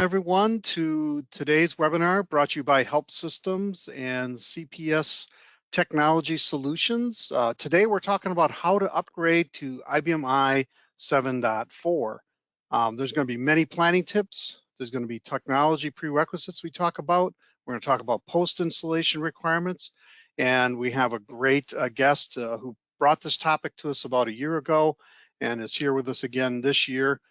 everyone to today's webinar brought to you by Help Systems and CPS Technology Solutions. Today we're talking about how to upgrade to IBM i 7.4. There's going to be many planning tips. There's going to be technology prerequisites we talk about. We're going to talk about post-installation requirements. And we have a great guest who brought this topic to us about a year ago and is here with us again this year.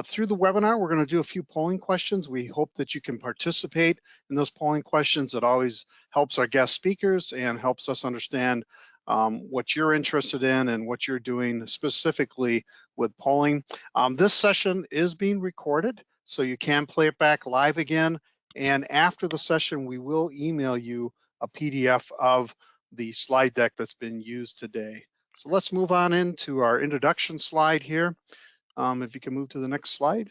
Through the webinar, we're going to do a few polling questions. We hope that you can participate in those polling questions. It always helps our guest speakers and helps us understand what you're interested in and what you're doing specifically with polling. This session is being recorded, so you can play it back live again. And after the session, we will email you a PDF of the slide deck that's been used today. So let's move on into our introduction slide here. If you can move to the next slide.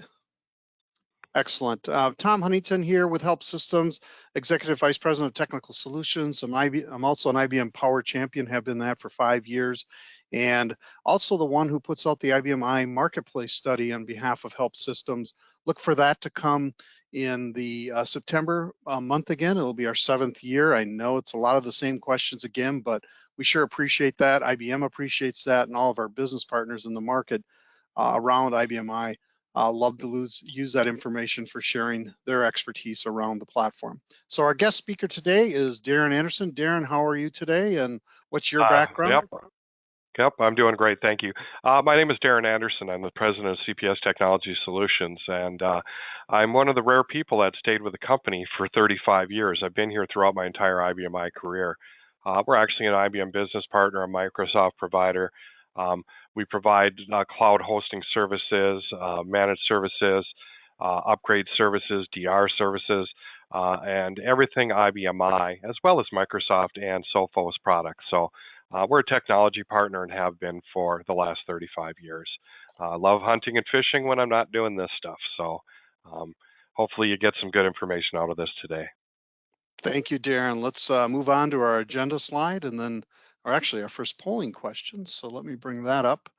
Excellent. Tom Huntington here with Help Systems, Executive Vice President of Technical Solutions. I'm also an IBM Power Champion, have been that for 5 years, and also the one who puts out the IBM I Marketplace study on behalf of Help Systems. Look for that to come in the September month again. It'll be our 7th year. I know it's a lot of the same questions again, but we sure appreciate that. IBM appreciates that, and all of our business partners in the market around IBM I love to use that information for sharing their expertise around the platform. So our guest speaker today is Darren Anderson. Darren, how are you today, and what's your background? Yep, I'm doing great, thank you. My name is Darren Anderson. I'm the president of CPS Technology Solutions, and I'm one of the rare people that stayed with the company for 35 years. I've been here throughout my entire IBM I career. We're actually an IBM business partner, a Microsoft provider. We provide cloud hosting services, managed services, upgrade services, DR services, and everything IBM I, as well as Microsoft and Sophos products. So we're a technology partner and have been for the last 35 years. Love hunting and fishing when I'm not doing this stuff. So hopefully you get some good information out of this today. Thank you, Darren. Let's move on to our agenda slide and then, or actually our first polling question. So let me bring that up.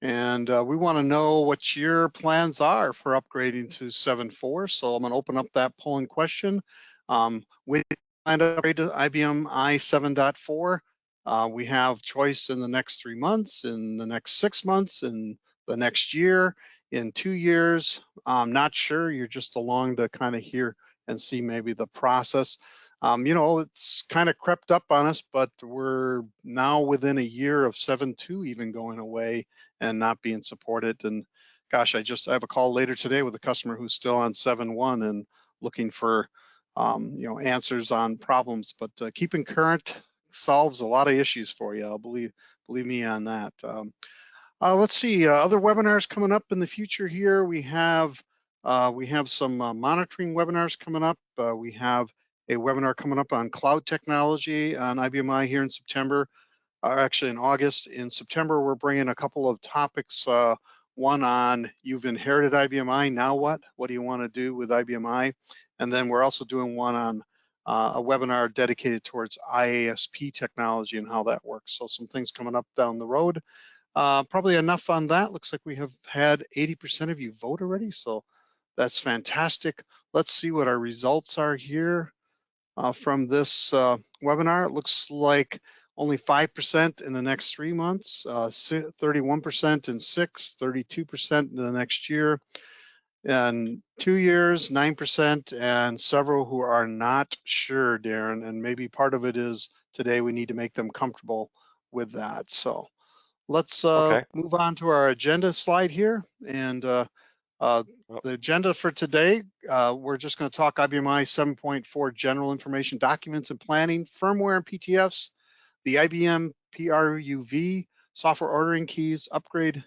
And we want to know what your plans are for upgrading to 7.4. So I'm going to open up that polling question. With upgrade to IBM i 7.4, we have choice in the next 3 months, in the next 6 months, in the next year, in 2 years. I'm not sure. You're just along to kind of hear and see maybe the process. You know, it's kind of crept up on us, but we're now within a year of 7.2 even going away and not being supported. And gosh, I have a call later today with a customer who's still on 7.1 and looking for you know, answers on problems. But keeping current solves a lot of issues for you. I'll believe me on that. Let's see, other webinars coming up in the future here. We have some monitoring webinars coming up. We have a webinar coming up on cloud technology on IBM I here in September, or actually in August. In September, we're bringing a couple of topics. One on you've inherited IBM I, now what? What do you want to do with IBM I? And then we're also doing one on a webinar dedicated towards IASP technology and how that works. So some things coming up down the road. Probably enough on that. Looks like we have had 80% of you vote already, so that's fantastic. Let's see what our results are here from this webinar. It looks like only 5% in the next 3 months, 31% in 6, 32% in the next year, and 2 years, 9%, and several who are not sure, Darren, and maybe part of it is today we need to make them comfortable with that. So let's move on to our agenda slide here. And the agenda for today, we're just going to talk IBM I 7.4 general information, documents and planning, firmware and PTFs, the IBM PRUV, software ordering keys, upgrade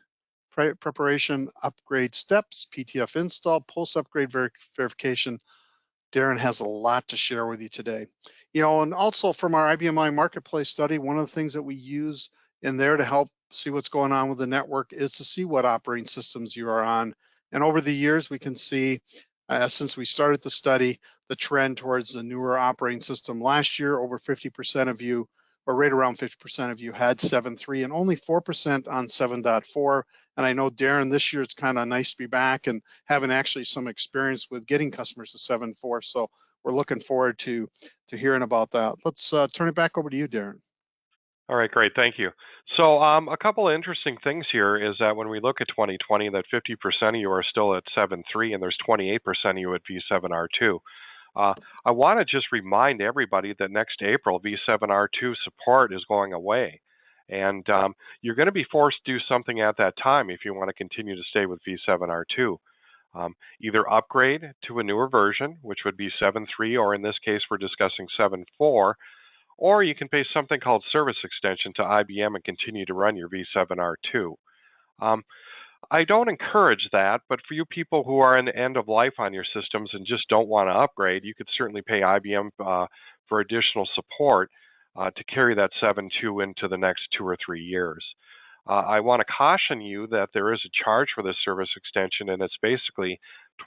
preparation, upgrade steps, PTF install, post-upgrade verification. Darren has a lot to share with you today. You know, and also from our IBM I Marketplace study, one of the things that we use in there to help see what's going on with the network is to see what operating systems you are on. And over the years, we can see, since we started the study, the trend towards the newer operating system. Last year, over 50% of you or right around 50% of you had 7.3 and only 4% on 7.4. And I know, Darren, this year it's kind of nice to be back and having actually some experience with getting customers to 7.4. So we're looking forward to hearing about that. Let's turn it back over to you, Darren. All right, great, thank you. So a couple of interesting things here is that when we look at 2020, that 50% of you are still at 7.3 and there's 28% of you at V7R2. I want to just remind everybody that next April, V7R2 support is going away. And you're going to be forced to do something at that time if you want to continue to stay with V7R2. Either upgrade to a newer version, which would be 7.3, or in this case, we're discussing 7.4, or you can pay something called service extension to IBM and continue to run your V7R2. I don't encourage that, but for you people who are in the end of life on your systems and just don't want to upgrade, you could certainly pay IBM for additional support to carry that 7.2 into the next 2 or 3 years. I want to caution you that there is a charge for this service extension, and it's basically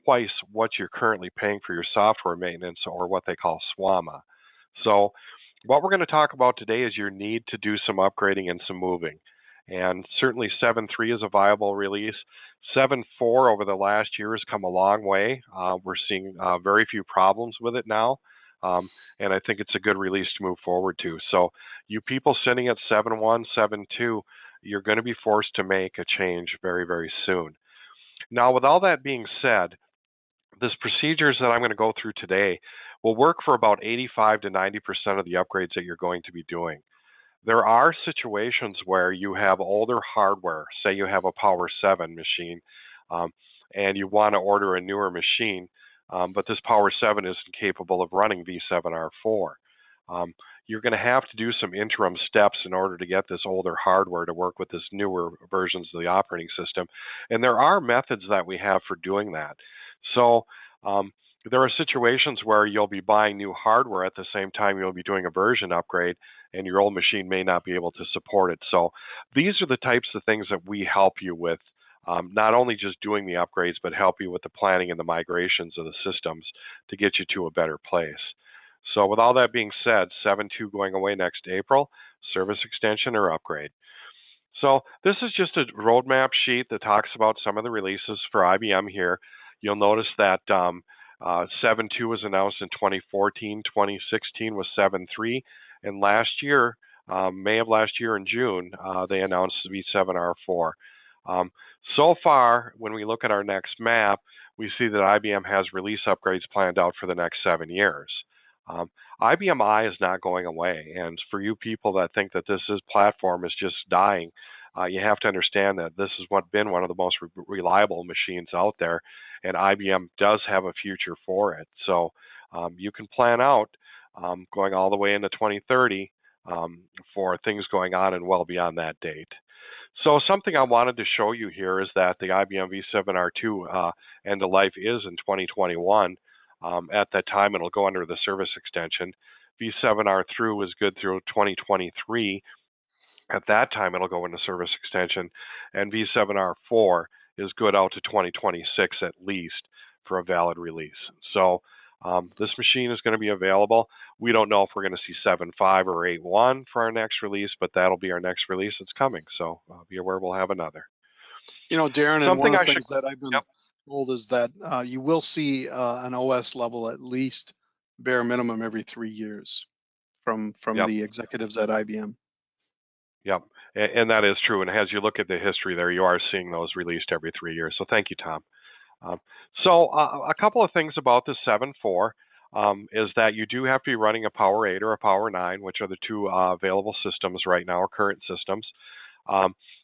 twice what you're currently paying for your software maintenance, or what they call SWAMA. So what we're going to talk about today is your need to do some upgrading and some moving. And certainly 7.3 is a viable release. 7.4 over the last year has come a long way. We're seeing very few problems with it now. And I think it's a good release to move forward to. So you people sitting at 7.1, 7.2, you're going to be forced to make a change very, very soon. Now, with all that being said, this procedures that I'm going to go through today will work for about 85 to 90% of the upgrades that you're going to be doing. There are situations where you have older hardware, say you have a Power 7 machine, and you want to order a newer machine, but this Power 7 isn't capable of running V7R4. You're going to have to do some interim steps in order to get this older hardware to work with this newer versions of the operating system. And there are methods that we have for doing that. So there are situations where you'll be buying new hardware at the same time you'll be doing a version upgrade, and your old machine may not be able to support it. So these are the types of things that we help you with, not only just doing the upgrades, but help you with the planning and the migrations of the systems to get you to a better place. So with all that being said, 7.2 going away next April, service extension or upgrade. So this is just a roadmap sheet that talks about some of the releases for IBM here. You'll notice that 7.2 was announced in 2014, 2016 was 7.3, and last year, May of last year in June, they announced V7R4. So far, when we look at our next map, we see that IBM has release upgrades planned out for the next 7 years. IBM I is not going away, and for you people that think that this platform is just dying, you have to understand that this has been one of the most reliable machines out there, and IBM does have a future for it. So you can plan out going all the way into 2030 for things going on and well beyond that date. So something I wanted to show you here is that the IBM V7R2 end of life is in 2021. At that time, it'll go under the service extension. V7R3 is good through 2023. At that time, it'll go into service extension. And V7R4 is good out to 2026 at least for a valid release. So this machine is going to be available. We don't know if we're going to see 7.5 or 8.1 for our next release, but that'll be our next release that's coming. So be aware we'll have another. You know, Darren, and one of the things that I've been told is that you will see an OS level at least bare minimum every 3 years from the executives at IBM. Yep, and that is true. And as you look at the history there, you are seeing those released every 3 years. So thank you, Tom. So a couple of things about the 7.4 is that you do have to be running a Power 8 or a Power 9, which are the two available systems right now, or current systems.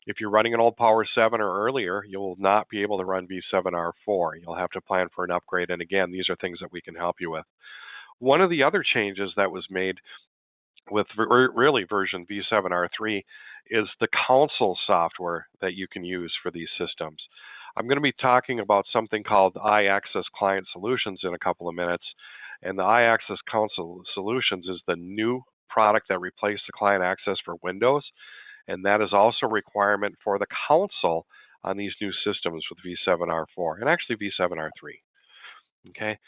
If you're running an old Power 7 or earlier, you will not be able to run V7R4. You'll have to plan for an upgrade. And again, these are things that we can help you with. One of the other changes that was made with really version V7R3 is the console software that you can use for these systems. I'm going to be talking about something called IIX Client Solutions in a couple of minutes. And the IIX Console Solutions is the new product that replaced the client access for Windows. And that is also a requirement for the console on these new systems with V7R4 and actually V7R3. Okay,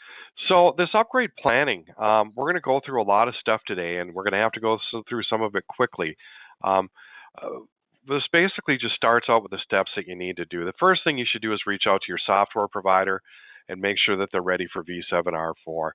so this upgrade planning, we're going to go through a lot of stuff today, and we're going to have to go through some of it quickly. Um, uh, this basically just starts out with the steps that you need to do. The first thing you should do is reach out to your software provider and make sure that they're ready for V7R4.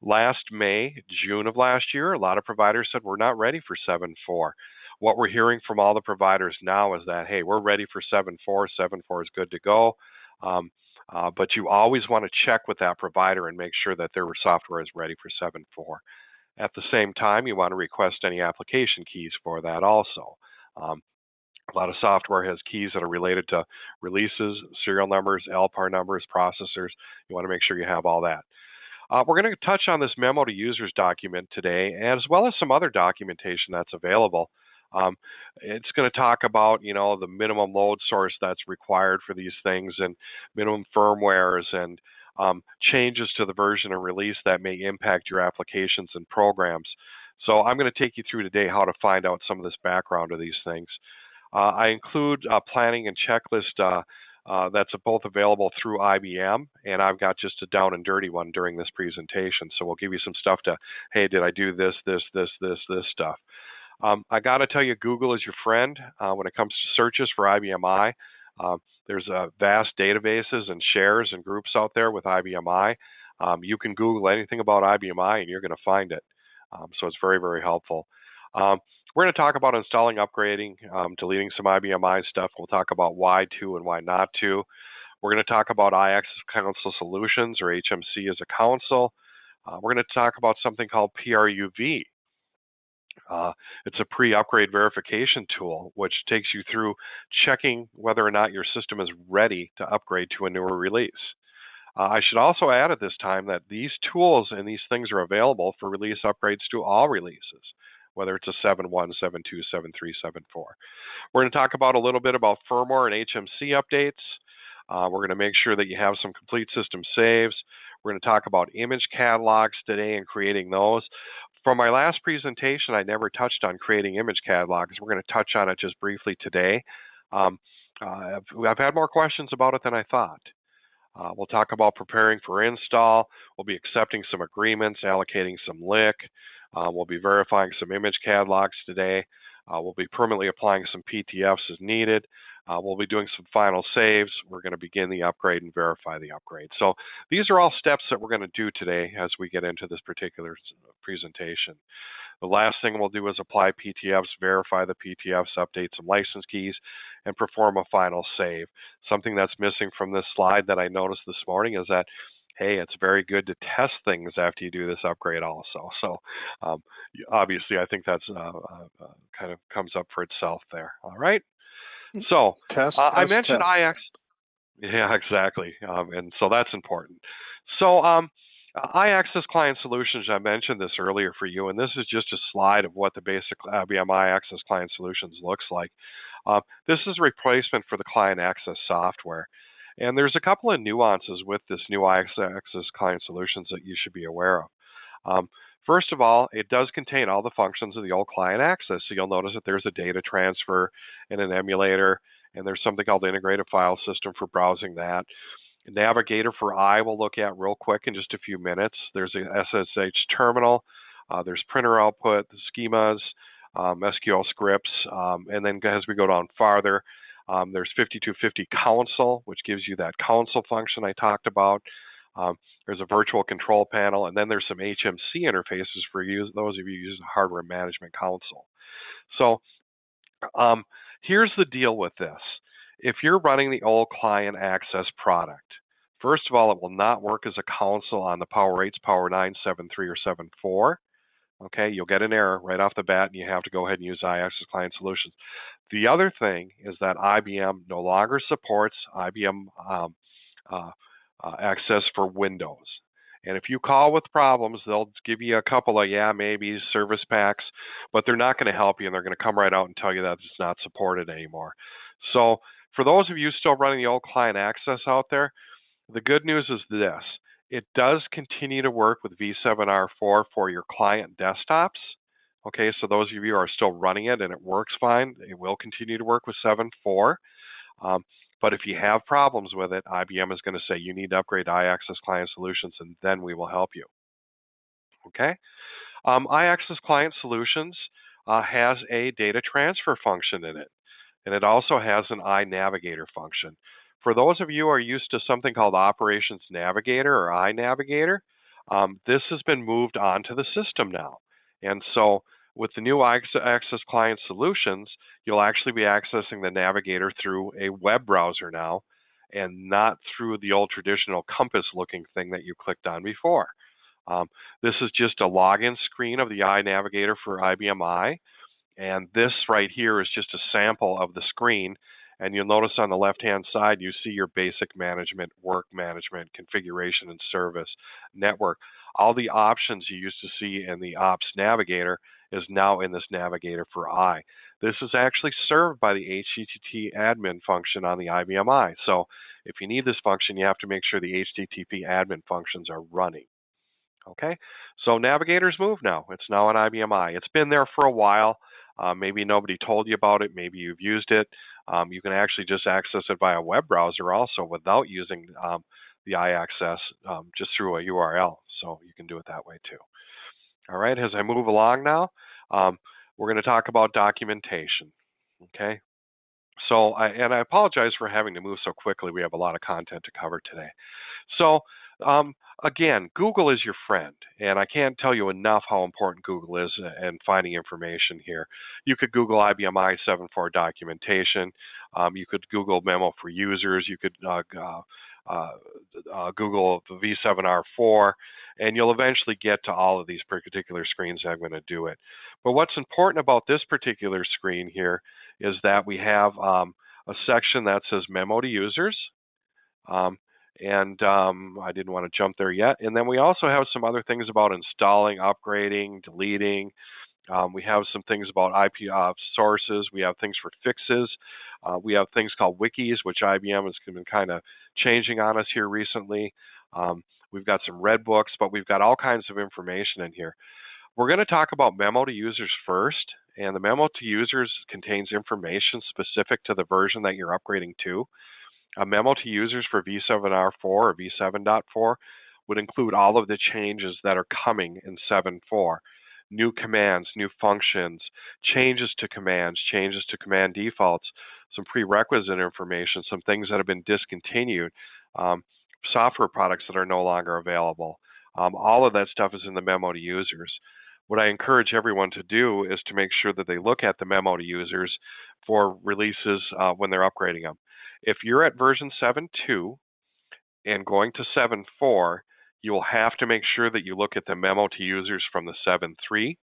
Last May, June of last year, a lot of providers said we're not ready for 7.4. What we're hearing from all the providers now is that, hey, we're ready for 7.4. 7.4 is good to go. But you always want to check with that provider and make sure that their software is ready for 7.4. At the same time, you want to request any application keys for that also. A lot of software has keys that are related to releases, serial numbers, LPAR numbers, processors. You want to make sure you have all that. We're going to touch on this memo to users document today, as well as some other documentation that's available. It's going to talk about, the minimum load source that's required for these things, and minimum firmwares, and changes to the version and release that may impact your applications and programs. So I'm going to take you through today how to find out some of this background of these things. I include a planning and checklist that's both available through IBM, and I've got just a down and dirty one during this presentation. So we'll give you some stuff to, hey, did I do this stuff. I got to tell you, Google is your friend when it comes to searches for IBM I. There's vast databases and shares and groups out there with IBM I. You can Google anything about IBM I and you're going to find it. So it's very, very helpful. We're going to talk about installing, upgrading, deleting some IBM I stuff. We'll talk about why to and why not to. We're going to talk about IIX Client Solutions, or HMC, as a council. We're going to talk about something called PRUV. It's a pre-upgrade verification tool, which takes you through checking whether or not your system is ready to upgrade to a newer release. I should also add at this time that these tools and these things are available for release upgrades to all releases, whether it's a 7.1, 7.2, 7.3, 7.4. We're going to talk about a little bit about firmware and HMC updates. We're going to make sure that you have some complete system saves. We're going to talk about image catalogs today and creating those. From my last presentation, I never touched on creating image catalogs. We're going to touch on it just briefly today. I've had more questions about it than I thought. We'll talk about preparing for install. We'll be accepting some agreements, allocating some LIC. We'll be verifying some image catalogs today. We'll be permanently applying some PTFs as needed. We'll be doing some final saves. We're going to begin the upgrade and verify the upgrade. So these are all steps that we're going to do today as we get into this particular presentation. The last thing we'll do is apply PTFs, verify the PTFs, update some license keys, and perform a final save. Something that's missing from this slide that I noticed this morning is that, hey, it's very good to test things after you do this upgrade also. So obviously, I think that's kind of comes up for itself there. All right. So I mentioned IIX. Yeah, exactly. And so that's important. So IIX Client Solutions, I mentioned this earlier for you, and this is just a slide of what the basic IBM IIX Client Solutions looks like. This is a replacement for the Client Access software. And there's a couple of nuances with this new IIX Client Solutions that you should be aware of. First of all, it does contain all the functions of the old Client Access. So you'll notice that there's a data transfer and an emulator, and there's something called the Integrated File System for browsing that. Navigator for I we'll look at real quick in just a few minutes. There's a SSH terminal. There's printer output, the schemas, SQL scripts, and then as we go down farther, there's 5250 console, which gives you that console function I talked about. There's a virtual control panel, and then there's some HMC interfaces for those of you using the hardware management console. So here's the deal with this. If you're running the old Client Access product, first of all, it will not work as a console on the Power 8s, Power 9, 7.3, or 7.4. Okay, you'll get an error right off the bat, and you have to go ahead and use IIX Client Solutions. The other thing is that IBM no longer supports IBM Access for Windows. And if you call with problems, they'll give you a couple of maybe service packs, but they're not going to help you, and they're going to come right out and tell you that it's not supported anymore. So for those of you still running the old Client Access out there, the good news is this. It does continue to work with V7R4 for your client desktops. Okay, so those of you who are still running it and it works fine, it will continue to work with 7.4. But if you have problems with it, IBM is going to say you need to upgrade to IIX Client Solutions, and then we will help you. Okay? IIX Client Solutions has a data transfer function in it, and it also has an iNavigator function. For those of you who are used to something called Operations Navigator or iNavigator, this has been moved onto the system now. And so with the new IIX Client Solutions, you'll actually be accessing the Navigator through a web browser now, and not through the old traditional compass-looking thing that you clicked on before. This is just a login screen of the iNavigator for IBM I, and this right here is just a sample of the screen. And you'll notice on the left-hand side, you see your basic management, work management, configuration and service, network. All the options you used to see in the Ops Navigator is now in this Navigator for I. This is actually served by the HTTP admin function on the IBM I. So if you need this function, you have to make sure the HTTP admin functions are running. Okay, so Navigator's moved now. It's now on IBM I. It's been there for a while. Maybe nobody told you about it. Maybe you've used it. You can actually just access it via a web browser also without using the iAccess just through a URL. So you can do it that way too. All right, as I move along now, we're going to talk about documentation. Okay, so I apologize for having to move so quickly. We have a lot of content to cover today. So again, Google is your friend, and I can't tell you enough how important Google is in finding information here. You could Google IBM i7.4 documentation. You could Google Memo for users. You could Google the V7R4, and you'll eventually get to all of these particular screens. I'm going to do it. But what's important about this particular screen here is that we have a section that says Memo to Users. I didn't want to jump there yet. And then we also have some other things about installing, upgrading, deleting. We have some things about IP sources. We have things for fixes. We have things called wikis, which IBM has been kind of changing on us here recently. We've got some red books, but we've got all kinds of information in here. We're going to talk about Memo to Users first. And the Memo to Users contains information specific to the version that you're upgrading to. A Memo to Users for V7R4 or V7.4 would include all of the changes that are coming in 7.4. New commands, new functions, changes to commands, changes to command defaults, some prerequisite information, some things that have been discontinued, software products that are no longer available. All of that stuff is in the Memo to Users. What I encourage everyone to do is to make sure that they look at the Memo to Users for releases when they're upgrading them. If you're at version 7.2 and going to 7.4, you will have to make sure that you look at the Memo to Users from the 7.3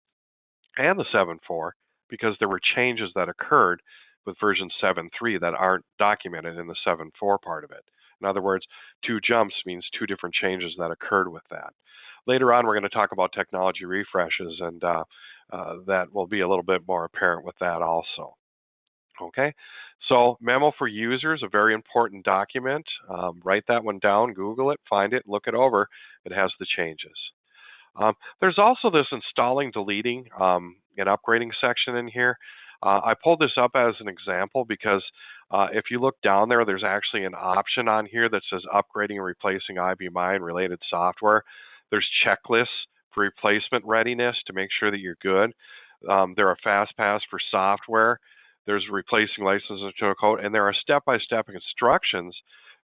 and the 7.4 because there were changes that occurred with version 7.3 that aren't documented in the 7.4 part of it. In other words, 2 jumps means 2 different changes that occurred with that. Later on, we're going to talk about technology refreshes, and that will be a little bit more apparent with that also. Okay, so Memo for Users, a very important document. Write that one down, Google it, find it, look it over. It has the changes. There's also this installing, deleting, and upgrading section in here. I pulled this up as an example because if you look down there, there's actually an option on here that says upgrading and replacing IBM I and related software. There's checklists for replacement readiness to make sure that you're good. There are FastPass for software. There's replacing licenses to a code, and there are step-by-step instructions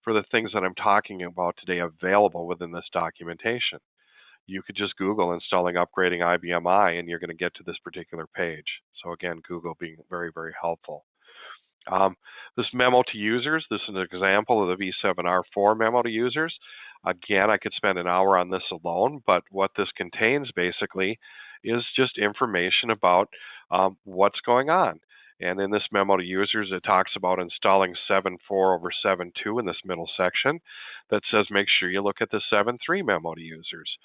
for the things that I'm talking about today available within this documentation. You could just Google installing, upgrading IBM I, and you're going to get to this particular page. So again, Google being very, very helpful. This Memo to Users, this is an example of the V7R4 Memo to Users. Again, I could spend an hour on this alone, but what this contains basically is just information about what's going on. And in this Memo to Users, it talks about installing 7.4 over 7.2 in this middle section that says make sure you look at the 7.3 Memo to Users.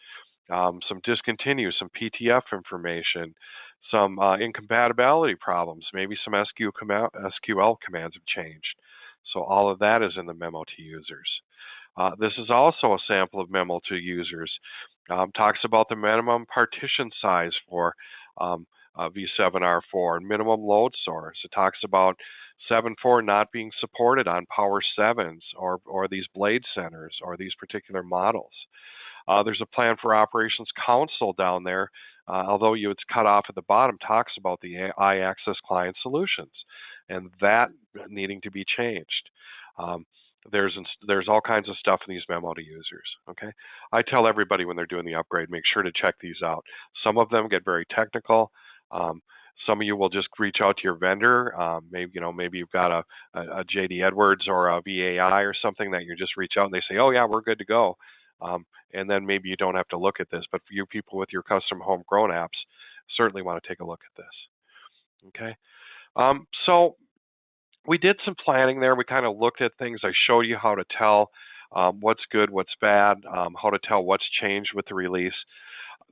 Some discontinue, some PTF information, some incompatibility problems, maybe some SQL commands have changed. So all of that is in the Memo to Users. This is also a sample of Memo to Users. Talks about the minimum partition size for V7R4 and minimum load source. It talks about 7.4 not being supported on Power 7s or these blade centers or these particular models. There's a plan for Operations Council down there, although it's cut off at the bottom, talks about the IIX Client Solutions, and that needing to be changed. There's all kinds of stuff in these memo to users. Okay, I tell everybody when they're doing the upgrade, make sure to check these out. Some of them get very technical. Some of you will just reach out to your vendor. Maybe you've got a JD Edwards or a VAI or something that you just reach out and they say, oh yeah, we're good to go. And then maybe you don't have to look at this, but for you people with your custom homegrown apps, certainly want to take a look at this. Okay, so we did some planning there. We kind of looked at things. I showed you how to tell what's good, what's bad, how to tell what's changed with the release.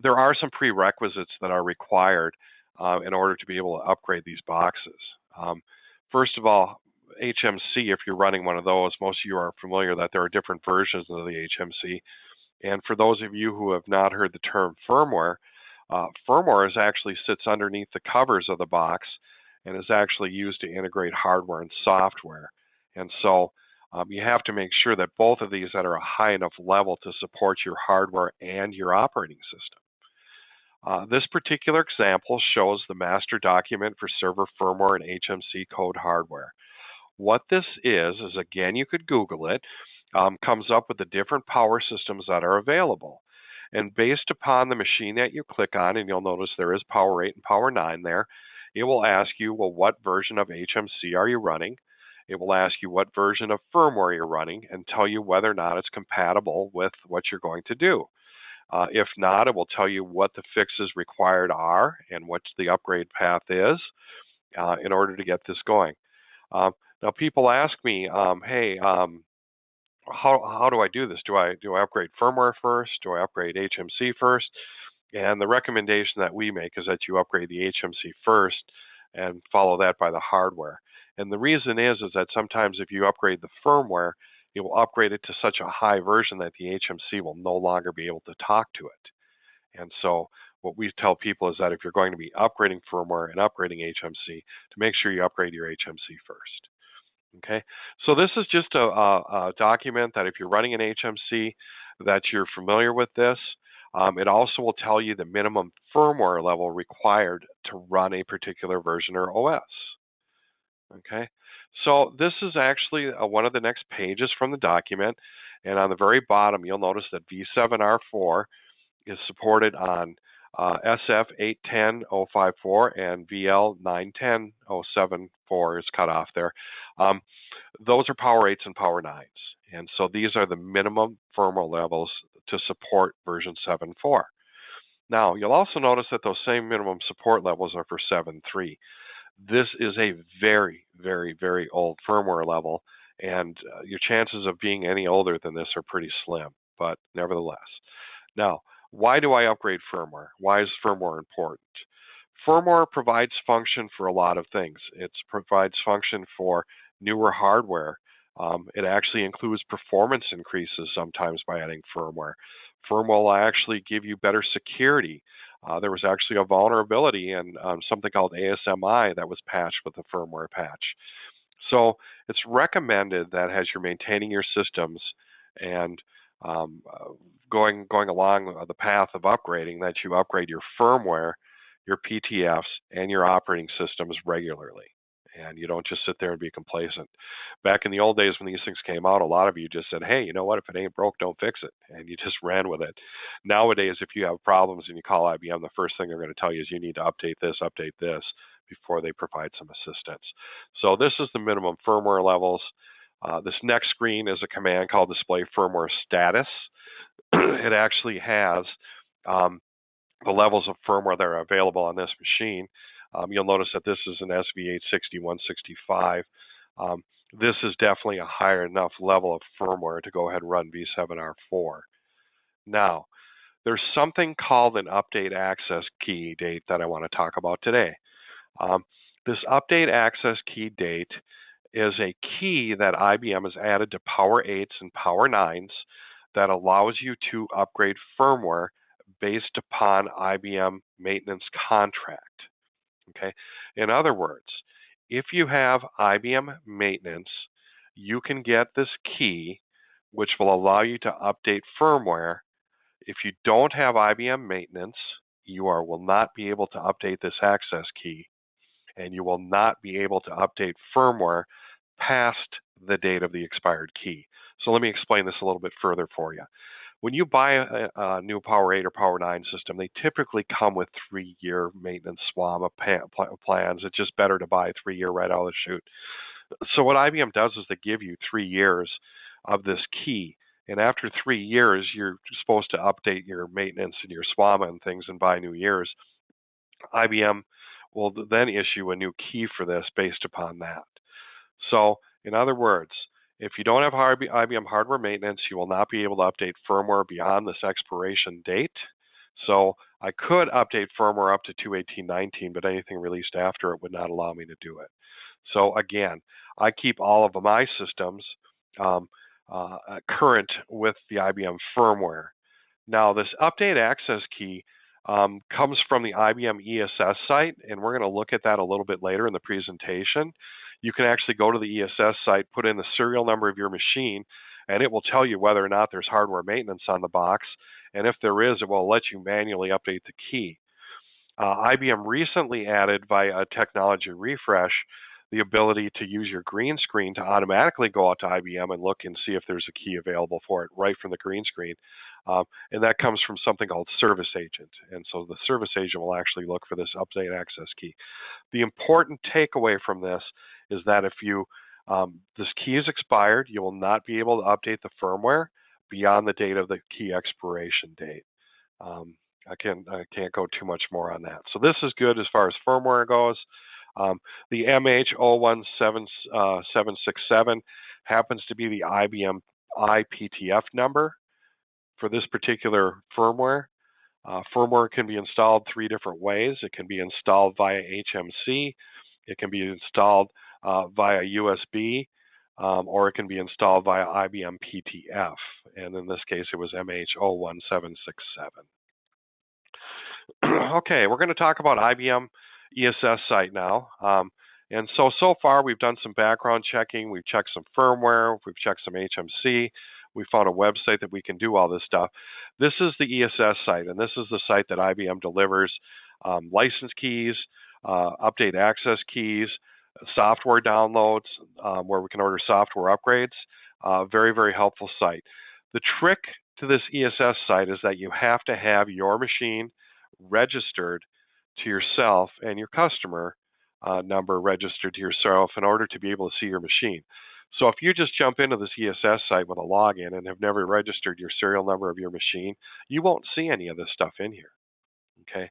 There are some prerequisites that are required in order to be able to upgrade these boxes. First of all, HMC, if you're running one of those, most of you are familiar that there are different versions of the HMC. And for those of you who have not heard the term firmware, firmware actually sits underneath the covers of the box and is actually used to integrate hardware and software. And so you have to make sure that both of these that are a high enough level to support your hardware and your operating system. This particular example shows the master document for server firmware and HMC code hardware. What this is again, you could Google it, comes up with the different power systems that are available. And based upon the machine that you click on, and you'll notice there is Power 8 and Power 9 there, it will ask you, well, what version of HMC are you running? It will ask you what version of firmware you're running and tell you whether or not it's compatible with what you're going to do. If not, it will tell you what the fixes required are and what the upgrade path is in order to get this going. Now, people ask me, hey, how do I do this? Do I upgrade firmware first? Do I upgrade HMC first? And the recommendation that we make is that you upgrade the HMC first and follow that by the hardware. And the reason is that sometimes if you upgrade the firmware, it will upgrade it to such a high version that the HMC will no longer be able to talk to it. And so what we tell people is that if you're going to be upgrading firmware and upgrading HMC, to make sure you upgrade your HMC first. Okay, so this is just a document that if you're running an HMC, that you're familiar with this. It also will tell you the minimum firmware level required to run a particular version or OS. Okay, so this is actually one of the next pages from the document, and on the very bottom you'll notice that V7R4 is supported on SF810.054 and VL 910.074 is cut off there. Those are Power 8s and Power 9s, and so these are the minimum firmware levels to support version 7.4. Now, you'll also notice that those same minimum support levels are for 7.3. This is a very, very, very old firmware level, and your chances of being any older than this are pretty slim, but nevertheless. Now, why do I upgrade firmware? Why is firmware important? Firmware provides function for a lot of things. It provides function for newer hardware. It actually includes performance increases sometimes by adding firmware. Firmware will actually give you better security. There was actually a vulnerability in something called ASMI that was patched with a firmware patch. So it's recommended that as you're maintaining your systems and going along the path of upgrading, that you upgrade your firmware, your PTFs, and your operating systems regularly. And you don't just sit there and be complacent. Back in the old days when these things came out, a lot of you just said, hey, you know what, if it ain't broke, don't fix it. And you just ran with it. Nowadays, if you have problems and you call IBM, the first thing they're going to tell you is you need to update this before they provide some assistance. So this is the minimum firmware levels. This next screen is a command called display firmware status. It actually has the levels of firmware that are available on this machine. You'll notice that this is an SV860-165. This is definitely a higher enough level of firmware to go ahead and run V7R4. Now, there's something called an update access key date that I want to talk about today. This update access key date is a key that IBM has added to Power 8s and Power 9s that allows you to upgrade firmware based upon IBM maintenance contract. Okay. In other words, If you have IBM maintenance, you can get this key, which will allow you to update firmware. If you don't have IBM maintenance, you will not be able to update this access key, and you will not be able to update firmware past the date of the expired key. So let me explain this a little bit further for you. When you buy a new Power 8 or Power 9 system, they typically come with 3-year maintenance SWAMA plans. It's just better to buy 3-year right out of the chute. So what IBM does is they give you 3 years of this key. And after 3 years, you're supposed to update your maintenance and your SWAMA and things and buy new years. IBM will then issue a new key for this based upon that. So in other words, if you don't have IBM hardware maintenance, you will not be able to update firmware beyond this expiration date. So I could update firmware up to 2.18.19, but anything released after it would not allow me to do it. So again, I keep all of my systems current with the IBM firmware. Now, this update access key comes from the IBM ES site, and we're going to look at that a little bit later in the presentation. You can actually go to the ES site, put in the serial number of your machine, and it will tell you whether or not there's hardware maintenance on the box. And if there is, it will let you manually update the key. IBM recently added, via a technology refresh, the ability to use your green screen to automatically go out to IBM and look and see if there's a key available for it right from the green screen. And that comes from something called Service Agent. And so the Service Agent will actually look for this update access key. The important takeaway from this is that if this key is expired, you will not be able to update the firmware beyond the date of the key expiration date. I can't go too much more on that. So this is good as far as firmware goes. The MH01767 happens to be the IBM IPTF number for this particular firmware. Firmware can be installed 3 different ways. It can be installed via HMC, it can be installed via USB, or it can be installed via IBM PTF. And in this case, it was MH01767. Okay, we're going to talk about IBM ES Site now. And so far we've done some background checking, we've checked some firmware, we've checked some HMC, we found a website that we can do all this stuff. This is the ES Site, and this is the site that IBM delivers license keys, update access keys, software downloads, where we can order software upgrades. Very, very helpful site. The trick to this ES Site is that you have to have your machine registered to yourself and your customer number registered to yourself in order to be able to see your machine. So if you just jump into this ES Site with a login and have never registered your serial number of your machine, you won't see any of this stuff in here. Okay,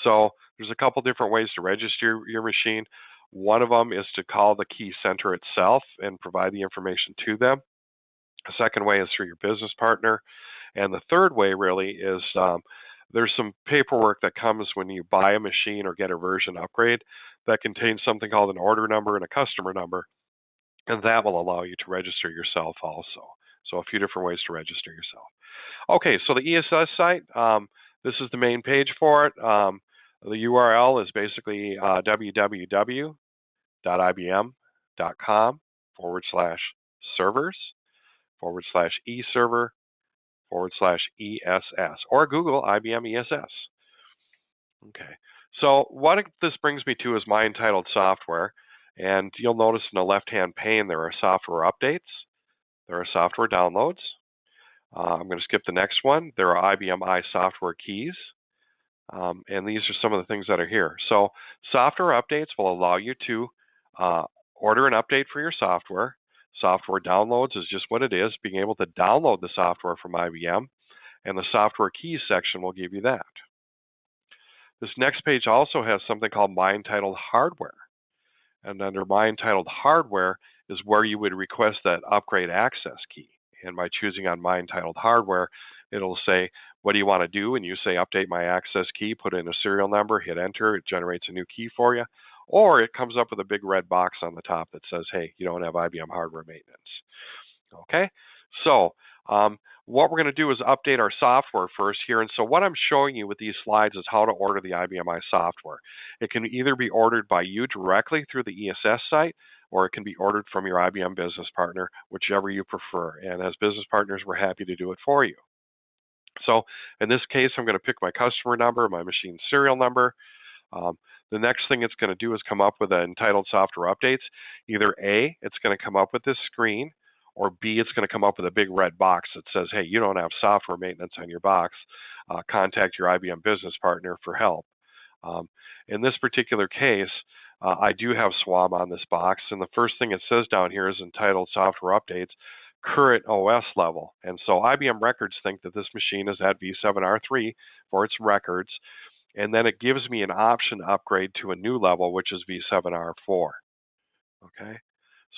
so there's a couple different ways to register your machine. One of them is to call the key center itself and provide the information to them. A second way is through your business partner. And the third way really is there's some paperwork that comes when you buy a machine or get a version upgrade that contains something called an order number and a customer number, and that will allow you to register yourself also. So a few different ways to register yourself. Okay, so the ES Site, this is the main page for it. The URL is basically www.ibm.com/servers/eserver/ESS, or Google IBM ESS. Okay, so what this brings me to is my entitled software, and you'll notice in the left-hand pane there are software updates, there are software downloads. I'm going to skip the next one. There are IBM i software keys, and these are some of the things that are here. So software updates will allow you to order an update for your software. Software downloads is just what it is, being able to download the software from IBM, and the software keys section will give you that. This next page also has something called My Entitled Hardware. And under My Entitled Hardware is where you would request that upgrade access key. And by choosing on My Entitled Hardware, it'll say, what do you want to do? And you say, update my access key, put in a serial number, hit enter, it generates a new key for you. Or it comes up with a big red box on the top that says, hey, you don't have IBM hardware maintenance. Okay, so what we're going to do is update our software first here. And so what I'm showing you with these slides is how to order the IBM I software. It can either be ordered by you directly through the ESS site, or it can be ordered from your IBM business partner, whichever you prefer. And as business partners, we're happy to do it for you. So in this case, I'm going to pick my customer number, my machine serial number. The next thing it's going to do is come up with an entitled software updates. Either A, it's going to come up with this screen, or B, it's going to come up with a big red box that says, hey, you don't have software maintenance on your box. Contact your IBM business partner for help. In this particular case, I do have SWAM on this box, and the first thing it says down here is entitled software updates, current OS level. And so IBM records think that this machine is at V7R3 for its records, and then it gives me an option to upgrade to a new level, which is V7R4. Okay.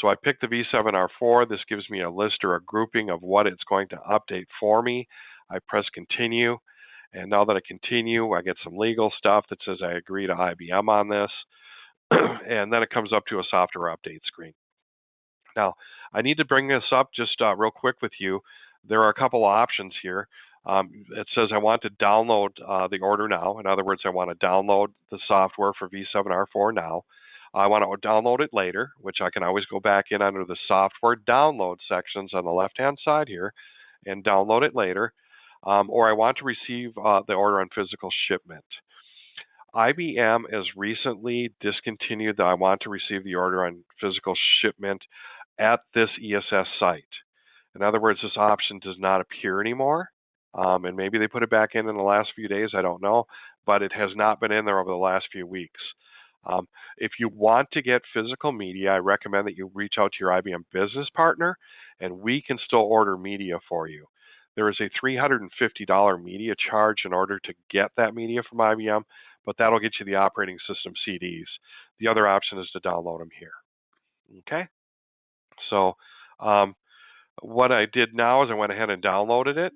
So I pick the V7R4. This gives me a list or a grouping of what it's going to update for me. I press continue, and now that I continue, I get some legal stuff that says I agree to IBM on this, and then it comes up to a software update screen. Now, I need to bring this up just real quick with you. There are a couple of options here. It says I want to download the order now. In other words, I want to download the software for V7R4 now. I want to download it later, which I can always go back in under the software download sections on the left-hand side here and download it later. Or I want to receive the order on physical shipment. IBM has recently discontinued the I want to receive the order on physical shipment at this ESS site. In other words, this option does not appear anymore. And maybe they put it back in the last few days, I don't know, but it has not been in there over the last few weeks. If you want to get physical media, I recommend that you reach out to your IBM business partner, and we can still order media for you. There is a $350 media charge in order to get that media from IBM, but that'll get you the operating system CDs. The other option is to download them here. Okay? So what I did now is I went ahead and downloaded it.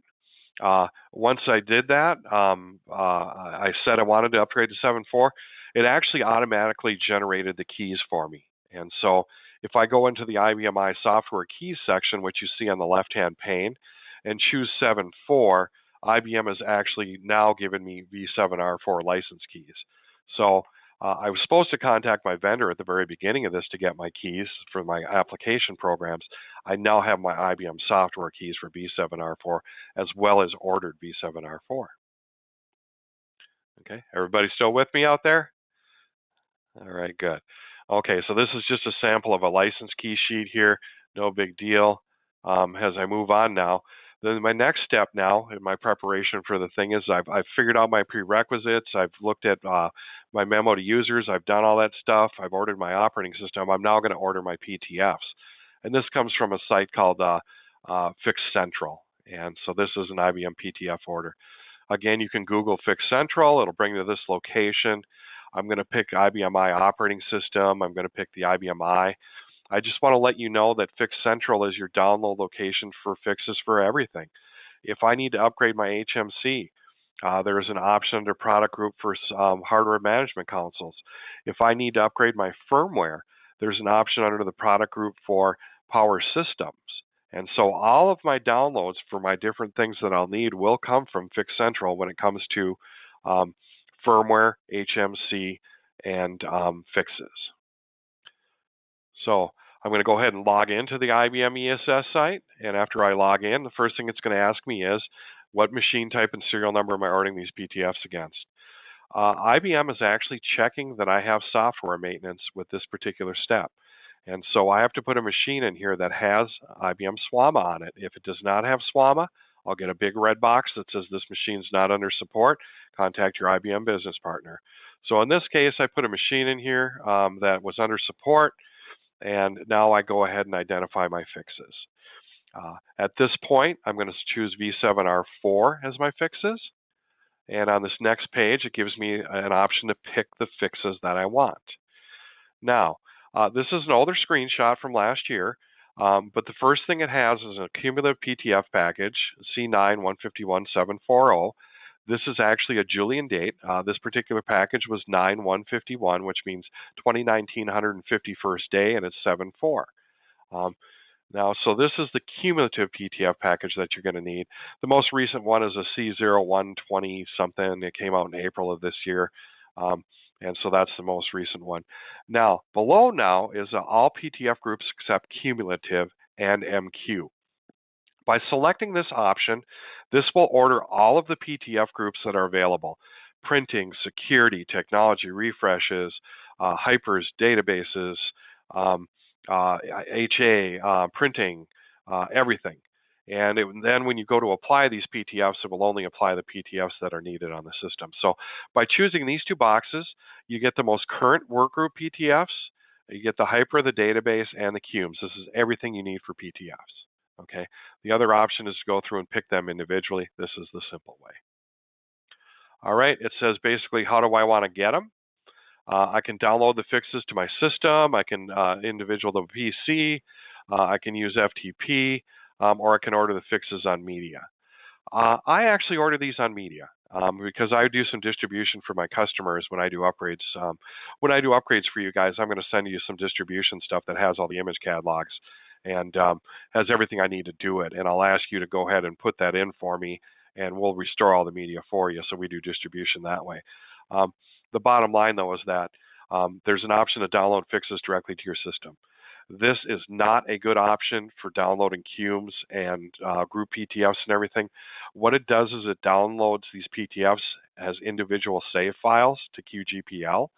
Once I did that, I said I wanted to upgrade to 7.4. It actually automatically generated the keys for me. And so if I go into the IBM I software keys section, which you see on the left-hand pane, and choose 7.4, IBM has actually now given me V7R4 license keys. So I was supposed to contact my vendor at the very beginning of this to get my keys for my application programs. I now have my IBM software keys for V7R4 as well as ordered V7R4. Okay, everybody still with me out there? All right, good. Okay, so this is just a sample of a license key sheet here. No big deal. As I move on now, then my next step now in my preparation for the thing is I've figured out my prerequisites. I've looked at my memo to users. I've done all that stuff. I've ordered my operating system. I'm now going to order my PTFs. And this comes from a site called Fix Central. And so this is an IBM PTF order. Again, you can Google Fix Central. It'll bring you to this location. I'm going to pick IBM I operating system. I'm going to pick the IBM I. I just want to let you know that Fix Central is your download location for fixes for everything. If I need to upgrade my HMC, there is an option under product group for hardware management consoles. If I need to upgrade my firmware, there's an option under the product group for power systems. And so all of my downloads for my different things that I'll need will come from Fix Central when it comes to firmware, HMC, and fixes. So I'm going to go ahead and log into the IBM ESS site. And after I log in, the first thing it's going to ask me is, what machine type and serial number am I ordering these PTFs against? IBM is actually checking that I have software maintenance with this particular step. And so I have to put a machine in here that has IBM SWAMA on it. If it does not have SWAMA, I'll get a big red box that says this machine's not under support. Contact your IBM business partner. So in this case, I put a machine in here that was under support, and now I go ahead and identify my fixes. At this point, I'm going to choose V7R4 as my fixes. And on this next page, it gives me an option to pick the fixes that I want. Now, this is an older screenshot from last year, but the first thing it has is a cumulative PTF package, C9-151-740. This is actually a Julian date. This particular package was 9-151, which means 2019 151st day, and it's 7.4. Now, so this is the cumulative PTF package that you're going to need. The most recent one is a C0120 something. It came out in April of this year. And so that's the most recent one. Now, below now is all PTF groups except cumulative and MQ. By selecting this option, this will order all of the PTF groups that are available: printing, security, technology refreshes, hypers, databases, HA, printing, everything. And then when you go to apply these PTFs, it will only apply the PTFs that are needed on the system. So by choosing these two boxes, you get the most current workgroup PTFs, you get the hyper, the database, and the QUMs. This is everything you need for PTFs. Okay. The other option is to go through and pick them individually. This is the simple way. All right. It says basically, how do I want to get them? I can download the fixes to my system. I can individual the PC. I can use FTP, or I can order the fixes on media. I actually order these on media because I do some distribution for my customers when I do upgrades. When I do upgrades for you guys, I'm going to send you some distribution stuff that has all the image catalogs and has everything I need to do it. And I'll ask you to go ahead and put that in for me, and we'll restore all the media for you. So we do distribution that way. The bottom line, though, is that there's an option to download fixes directly to your system. This is not a good option for downloading QUMs and group PTFs and everything. What it does is it downloads these PTFs as individual save files to QGPL.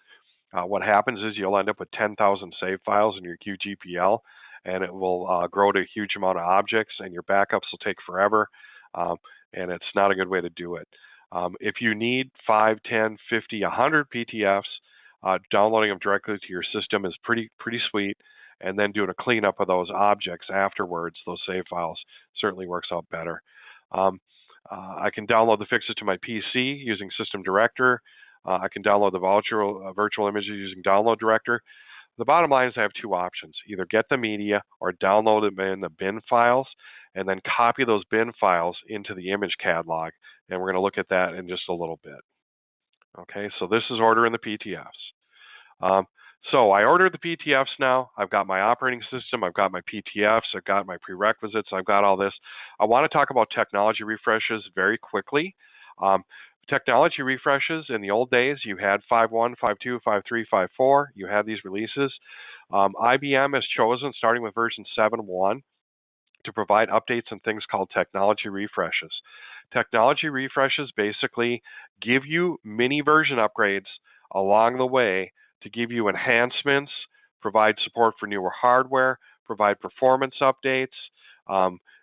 What happens is you'll end up with 10,000 save files in your QGPL, and it will grow to a huge amount of objects, and your backups will take forever, and it's not a good way to do it. If you need 5, 10, 50, 100 PTFs, downloading them directly to your system is pretty sweet, and then doing a cleanup of those objects afterwards, those save files, certainly works out better. I can download the fixes to my PC using System Director. I can download the virtual images using Download Director. The bottom line is I have two options: either get the media or download them in the bin files, and then copy those bin files into the image catalog. And we're going to look at that in just a little bit. Okay, so this is ordering the PTFs. So I ordered the PTFs now. I've got my operating system. I've got my PTFs. I've got my prerequisites. I've got all this. I want to talk about technology refreshes very quickly. Technology refreshes, in the old days, you had 5.1, 5.2, 5.3, 5.4. You had these releases. IBM has chosen, starting with version 7.1, to provide updates and things called technology refreshes. Technology refreshes basically give you mini version upgrades along the way to give you enhancements, provide support for newer hardware, provide performance updates,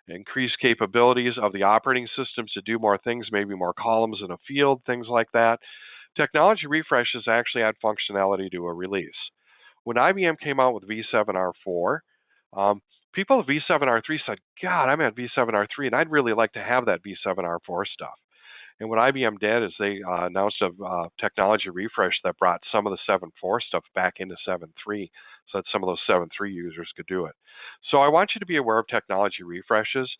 increase capabilities of the operating systems to do more things, maybe more columns in a field, things like that. Technology refreshes actually add functionality to a release. When IBM came out with V7R4, people at V7R3 said, God, I'm at V7R3, and I'd really like to have that V7R4 stuff. And what IBM did is they announced a technology refresh that brought some of the 7.4 stuff back into 7.3 so that some of those 7.3 users could do it. So I want you to be aware of technology refreshes.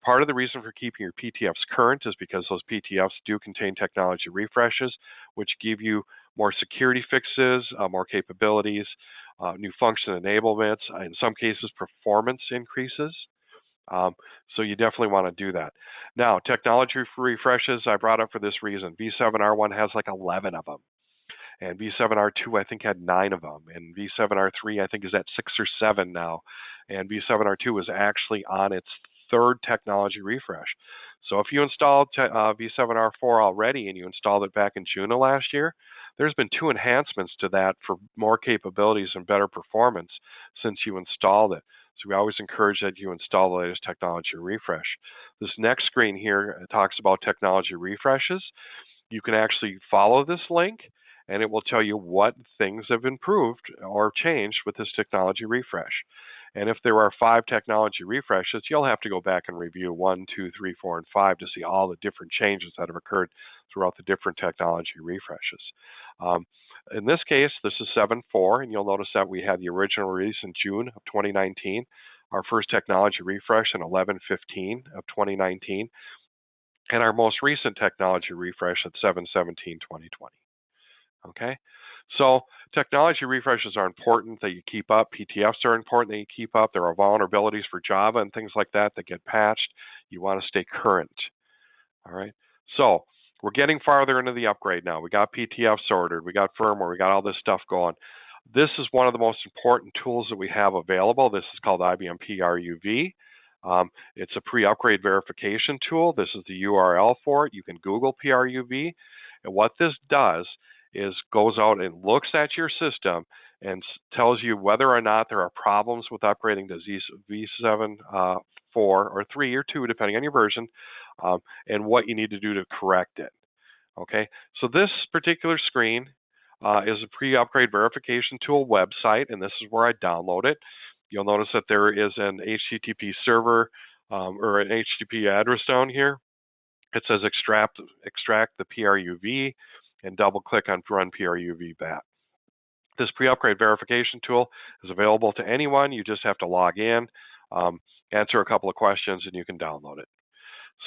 Part of the reason for keeping your PTFs current is because those PTFs do contain technology refreshes, which give you more security fixes, more capabilities, new function enablements, in some cases performance increases. So you definitely want to do that. Now, technology refreshes I brought up for this reason. V7R1 has like 11 of them. And V7R2, I think, had 9 of them. And V7R3, I think, is at 6 or 7 now. And V7R2 is actually on its 3rd technology refresh. So if you installed V7R4 already and you installed it back in June of last year, there's been 2 enhancements to that for more capabilities and better performance since you installed it. So we always encourage that you install the latest technology refresh. This next screen here talks about technology refreshes. You can actually follow this link, and it will tell you what things have improved or changed with this technology refresh. And if there are 5 technology refreshes, you'll have to go back and review 1, 2, 3, 4, and 5 to see all the different changes that have occurred throughout the different technology refreshes. In this case, this is 7.4, and you'll notice that we had the original release in June of 2019, our first technology refresh in 11/15 of 2019, and our most recent technology refresh at 7/17/2020. Okay, So technology refreshes are important that you keep up. PTFs are important that you keep up. There are vulnerabilities for Java and things like that that get patched. You want to stay current. All right. So we're getting farther into the upgrade now. We got PTFs ordered. We got firmware. We got all this stuff going. This is one of the most important tools that we have available. This is called IBM PRUV. It's a pre-upgrade verification tool. This is the URL for it. You can Google PRUV. And what this does is goes out and looks at your system and tells you whether or not there are problems with upgrading to V7, 4, or 3, or 2, depending on your version, and what you need to do to correct it. Okay, so this particular screen is a pre-upgrade verification tool website, and this is where I download it. You'll notice that there is an HTTP server or an HTTP address down here. It says extract the PRUV, and double-click on Run PRUV bat. This pre-upgrade verification tool is available to anyone. You just have to log in, answer a couple of questions, and you can download it.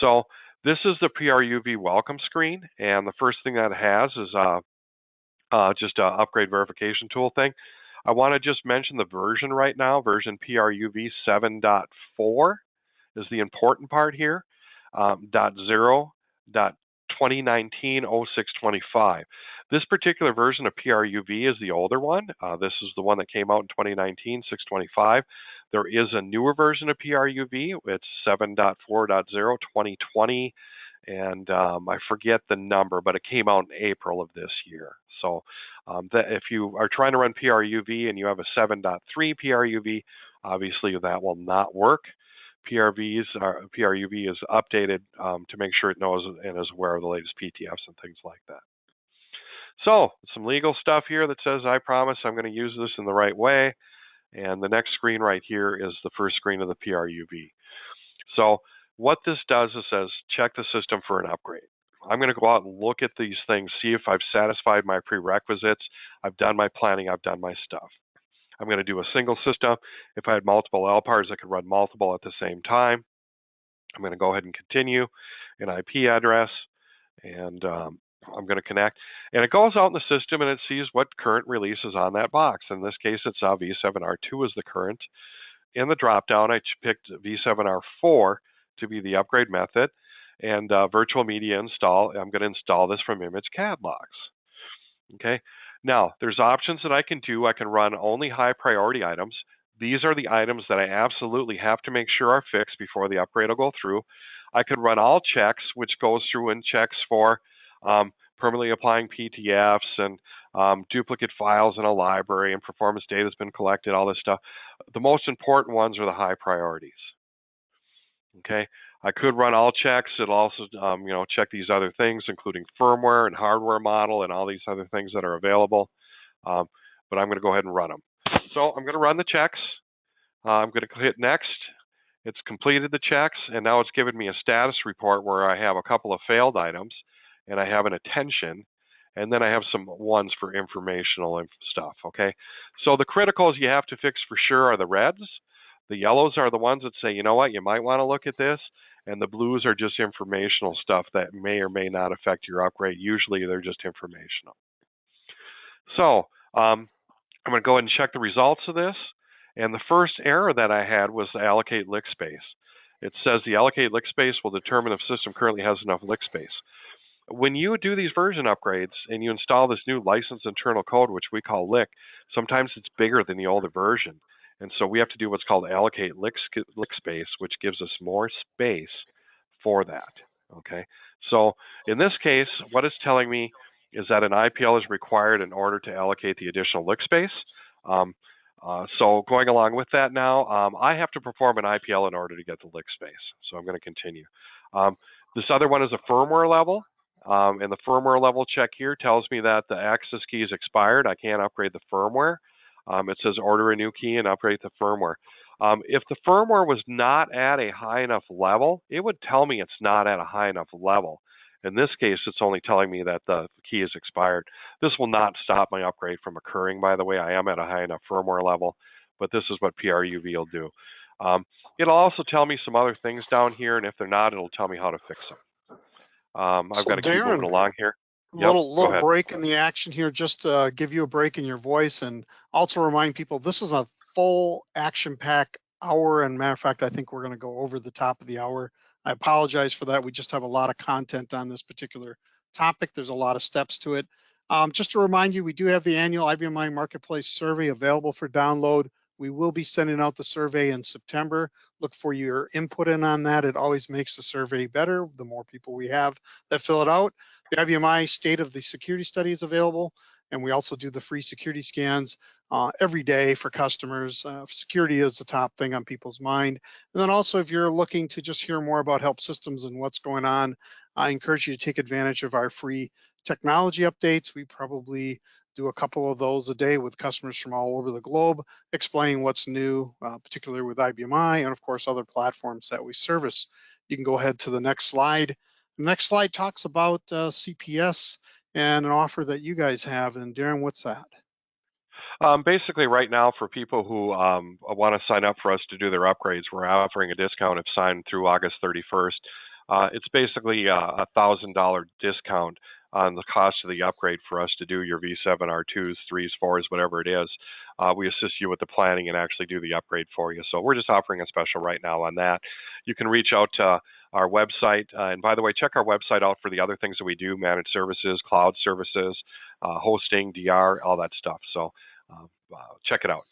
So this is the PRUV welcome screen, and the first thing that it has is just an upgrade verification tool thing. I want to just mention the version right now. Version PRUV 7.4 is the important part here. .0. 2019-0625. This particular version of PRUV is the older one. This is the one that came out in 2019, 625. There is a newer version of PRUV. It's 7.4.0, 2020, and I forget the number, but it came out in April of this year. So if you are trying to run PRUV and you have a 7.3 PRUV, obviously that will not work. PRUV is updated to make sure it knows and is aware of the latest PTFs and things like that. So some legal stuff here that says, I promise I'm going to use this in the right way. And the next screen right here is the first screen of the PRUV. So what this does is says, check the system for an upgrade. I'm going to go out and look at these things, see if I've satisfied my prerequisites. I've done my planning. I've done my stuff. I'm going to do a single system. If I had multiple LPARs, I could run multiple at the same time. I'm going to go ahead and continue an IP address, and I'm going to connect. And it goes out in the system, and it sees what current release is on that box. In this case, it's V7R2 is the current. In the dropdown, I picked V7R4 to be the upgrade method, and virtual media install. I'm going to install this from image catalogs. Okay. Now, there's options that I can do. I can run only high priority items. These are the items that I absolutely have to make sure are fixed before the upgrade will go through. I could run all checks, which goes through and checks for permanently applying PTFs and duplicate files in a library and performance data has been collected, all this stuff. The most important ones are the high priorities. Okay, I could run all checks. It'll also, check these other things, including firmware and hardware model and all these other things that are available. But I'm going to go ahead and run them. So I'm going to run the checks. I'm going to hit next. It's completed the checks, and now it's given me a status report where I have a couple of failed items, and I have an attention, and then I have some ones for informational stuff. Okay, so the criticals you have to fix for sure are the reds. The yellows are the ones that say, you know what, you might want to look at this. And the blues are just informational stuff that may or may not affect your upgrade. Usually they're just informational. So I'm going to go ahead and check the results of this. And the first error that I had was the allocate lick space. It says the allocate lick space will determine if the system currently has enough lick space. When you do these version upgrades and you install this new licensed internal code, which we call lick, sometimes it's bigger than the older version. And so we have to do what's called allocate lick space, which gives us more space for that. Okay. So in this case, what it's telling me is that an IPL is required in order to allocate the additional lick space. So going along with that now, I have to perform an IPL in order to get the lick space. So I'm going to continue. This other one is a firmware level. And the firmware level check here tells me that the access key is expired. I can't upgrade the firmware. It says order a new key and upgrade the firmware. If the firmware was not at a high enough level, it would tell me it's not at a high enough level. In this case, it's only telling me that the key is expired. This will not stop my upgrade from occurring, by the way. I am at a high enough firmware level, but this is what PRUV will do. It'll also tell me some other things down here, and if they're not, it'll tell me how to fix them. I've got to keep moving along here. Yep, go little ahead. break in the action here, just to give you a break in your voice and also remind people this is a full action pack hour. And matter of fact, I think we're going to go over the top of the hour. I apologize for that. We just have a lot of content on this particular topic. There's a lot of steps to it. Just to remind you, we do have the annual IBM Marketplace survey available for download. We will be sending out the survey in September. Look for your input in on that. It always makes the survey better the more people we have that fill it out. The IBMI State of the Security Study is available, and we also do the free security scans every day for customers. Security is the top thing on people's mind. And then also, if you're looking to just hear more about help systems and what's going on, I encourage you to take advantage of our free technology updates. We probably do a couple of those a day with customers from all over the globe, explaining what's new, particularly with IBMI and of course other platforms that we service. You can go ahead to the next slide. The next slide talks about CPS and an offer that you guys have. And Darren, what's that? Basically, right now, for people who want to sign up for us to do their upgrades, we're offering a discount if signed through August 31st. It's basically a $1,000 discount on the cost of the upgrade for us to do your V7 R2s, 3s, 4s, whatever it is. We assist you with the planning and actually do the upgrade for you. So we're just offering a special right now on that. You can reach out to our website. And by the way, check our website out for the other things that we do, managed services, cloud services, hosting, DR, all that stuff. So check it out.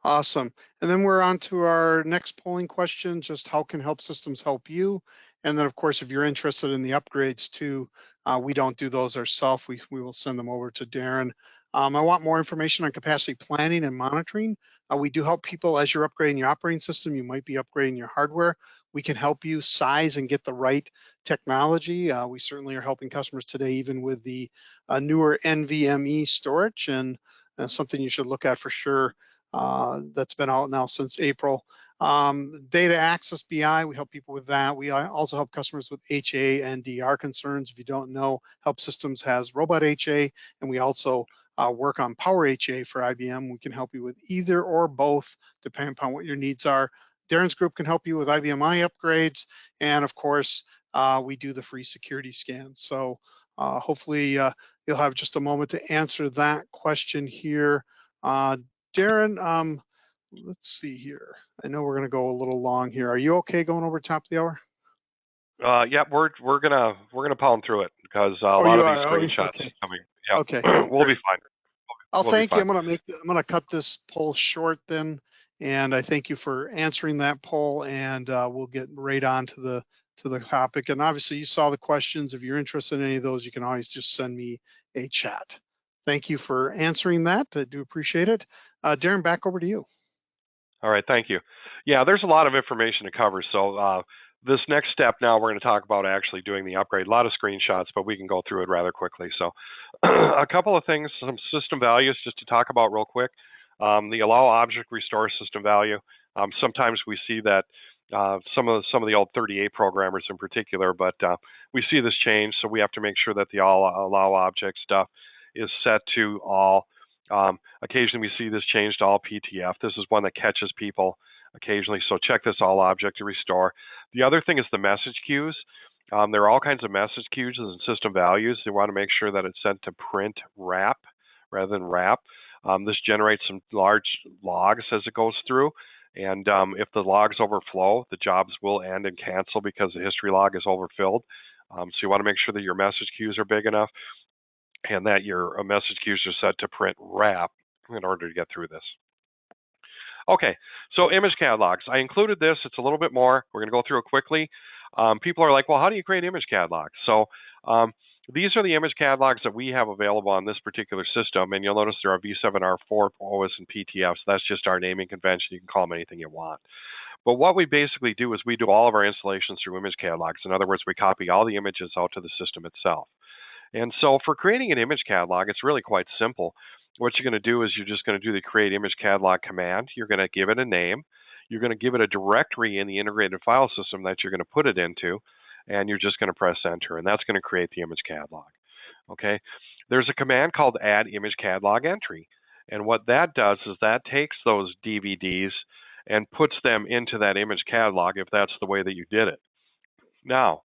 Awesome. And then we're on to our next polling question, just how can help systems help you? And then of course, if you're interested in the upgrades too, we don't do those ourselves. We will send them over to Darren. I want more information on capacity planning and monitoring. We do help people as you're upgrading your operating system. You might be upgrading your hardware. We can help you size and get the right technology. We certainly are helping customers today, even with the newer NVMe storage, and something you should look at for sure. That's been out now since April. Data access BI, we help people with that. We also help customers with HA and DR concerns. If you don't know, Help Systems has Robot HA, and we also work on Power HA for IBM. We can help you with either or both, depending upon what your needs are. Darren's group can help you with IBMI upgrades, and of course, we do the free security scan. So hopefully you'll have just a moment to answer that question here. Darren, let's see here. I know we're going to go a little long here. Are you okay going over top of the hour? Yeah, we're gonna pound through it because a Oh, lot you of these are. Oh, screenshots okay. coming. Yeah, Okay. we'll be Great. fine. I'll We'll be thank you. fine. I'm gonna cut this poll short then, and I thank you for answering that poll. And we'll get right on to the topic. And obviously, you saw the questions. If you're interested in any of those, you can always just send me a chat. Thank you for answering that. I do appreciate it. Darren, back over to you. All right, thank you. Yeah, there's a lot of information to cover. So this next step now, we're going to talk about actually doing the upgrade. A lot of screenshots, but we can go through it rather quickly. So a couple of things, some system values just to talk about real quick. The allow object restore system value. Sometimes we see that some of the old 38 programmers in particular, but we see this change, so we have to make sure that the all allow object stuff is set to all. Occasionally we see this change to all PTF. This is one that catches people occasionally, so check this all object to restore. The other thing is the message queues. There are all kinds of message queues and system values. You want to make sure that it's sent to print wrap rather than wrap. This generates some large logs as it goes through, and if the logs overflow, the jobs will end and cancel because the history log is overfilled. So you want to make sure that your message queues are big enough and that your message queues are set to print wrap in order to get through this. Okay, so image catalogs. I included this. It's a little bit more. We're going to go through it quickly. People are like, well, how do you create image catalogs? So these are the image catalogs that we have available on this particular system, and you'll notice there are V7, R4, OS, and PTFs. That's just our naming convention. You can call them anything you want. But what we basically do is we do all of our installations through image catalogs. In other words, we copy all the images out to the system itself. And so for creating an image catalog, it's really quite simple. What you're going to do is you're just going to do the create image catalog command. You're going to give it a name. You're going to give it a directory in the integrated file system that you're going to put it into, and you're just going to press enter, and that's going to create the image catalog. Okay? There's a command called add image catalog entry, and what that does is that takes those DVDs and puts them into that image catalog if that's the way that you did it. Now,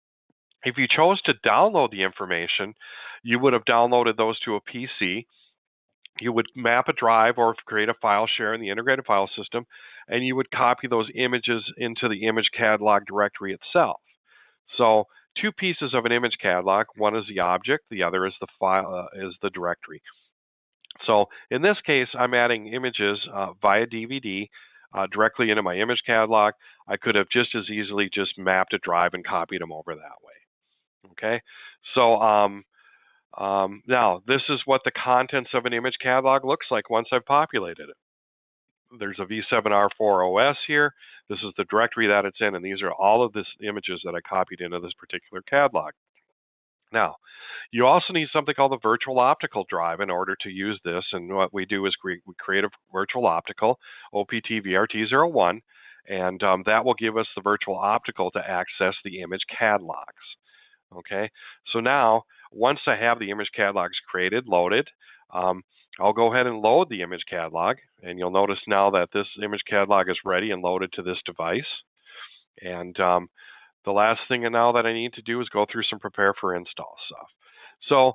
if you chose to download the information, you would have downloaded those to a PC. You would map a drive or create a file share in the integrated file system, and you would copy those images into the image catalog directory itself. So two pieces of an image catalog, one is the object, the other is the file, is the directory. So in this case, I'm adding images via DVD directly into my image catalog. I could have just as easily just mapped a drive and copied them over that way. Okay, so now this is what the contents of an image catalog looks like once I've populated it. There's a v7r4 OS here. This is the directory that it's in, and these are all of the images that I copied into this particular catalog. Now, you also need something called the virtual optical drive in order to use this, and what we do is we create a virtual optical, OPT VRT01, and that will give us the virtual optical to access the image catalogs. Okay, so now, once I have the image catalogs created, loaded, I'll go ahead and load the image catalog, and you'll notice now that this image catalog is ready and loaded to this device. And the last thing now that I need to do is go through some prepare for install stuff. So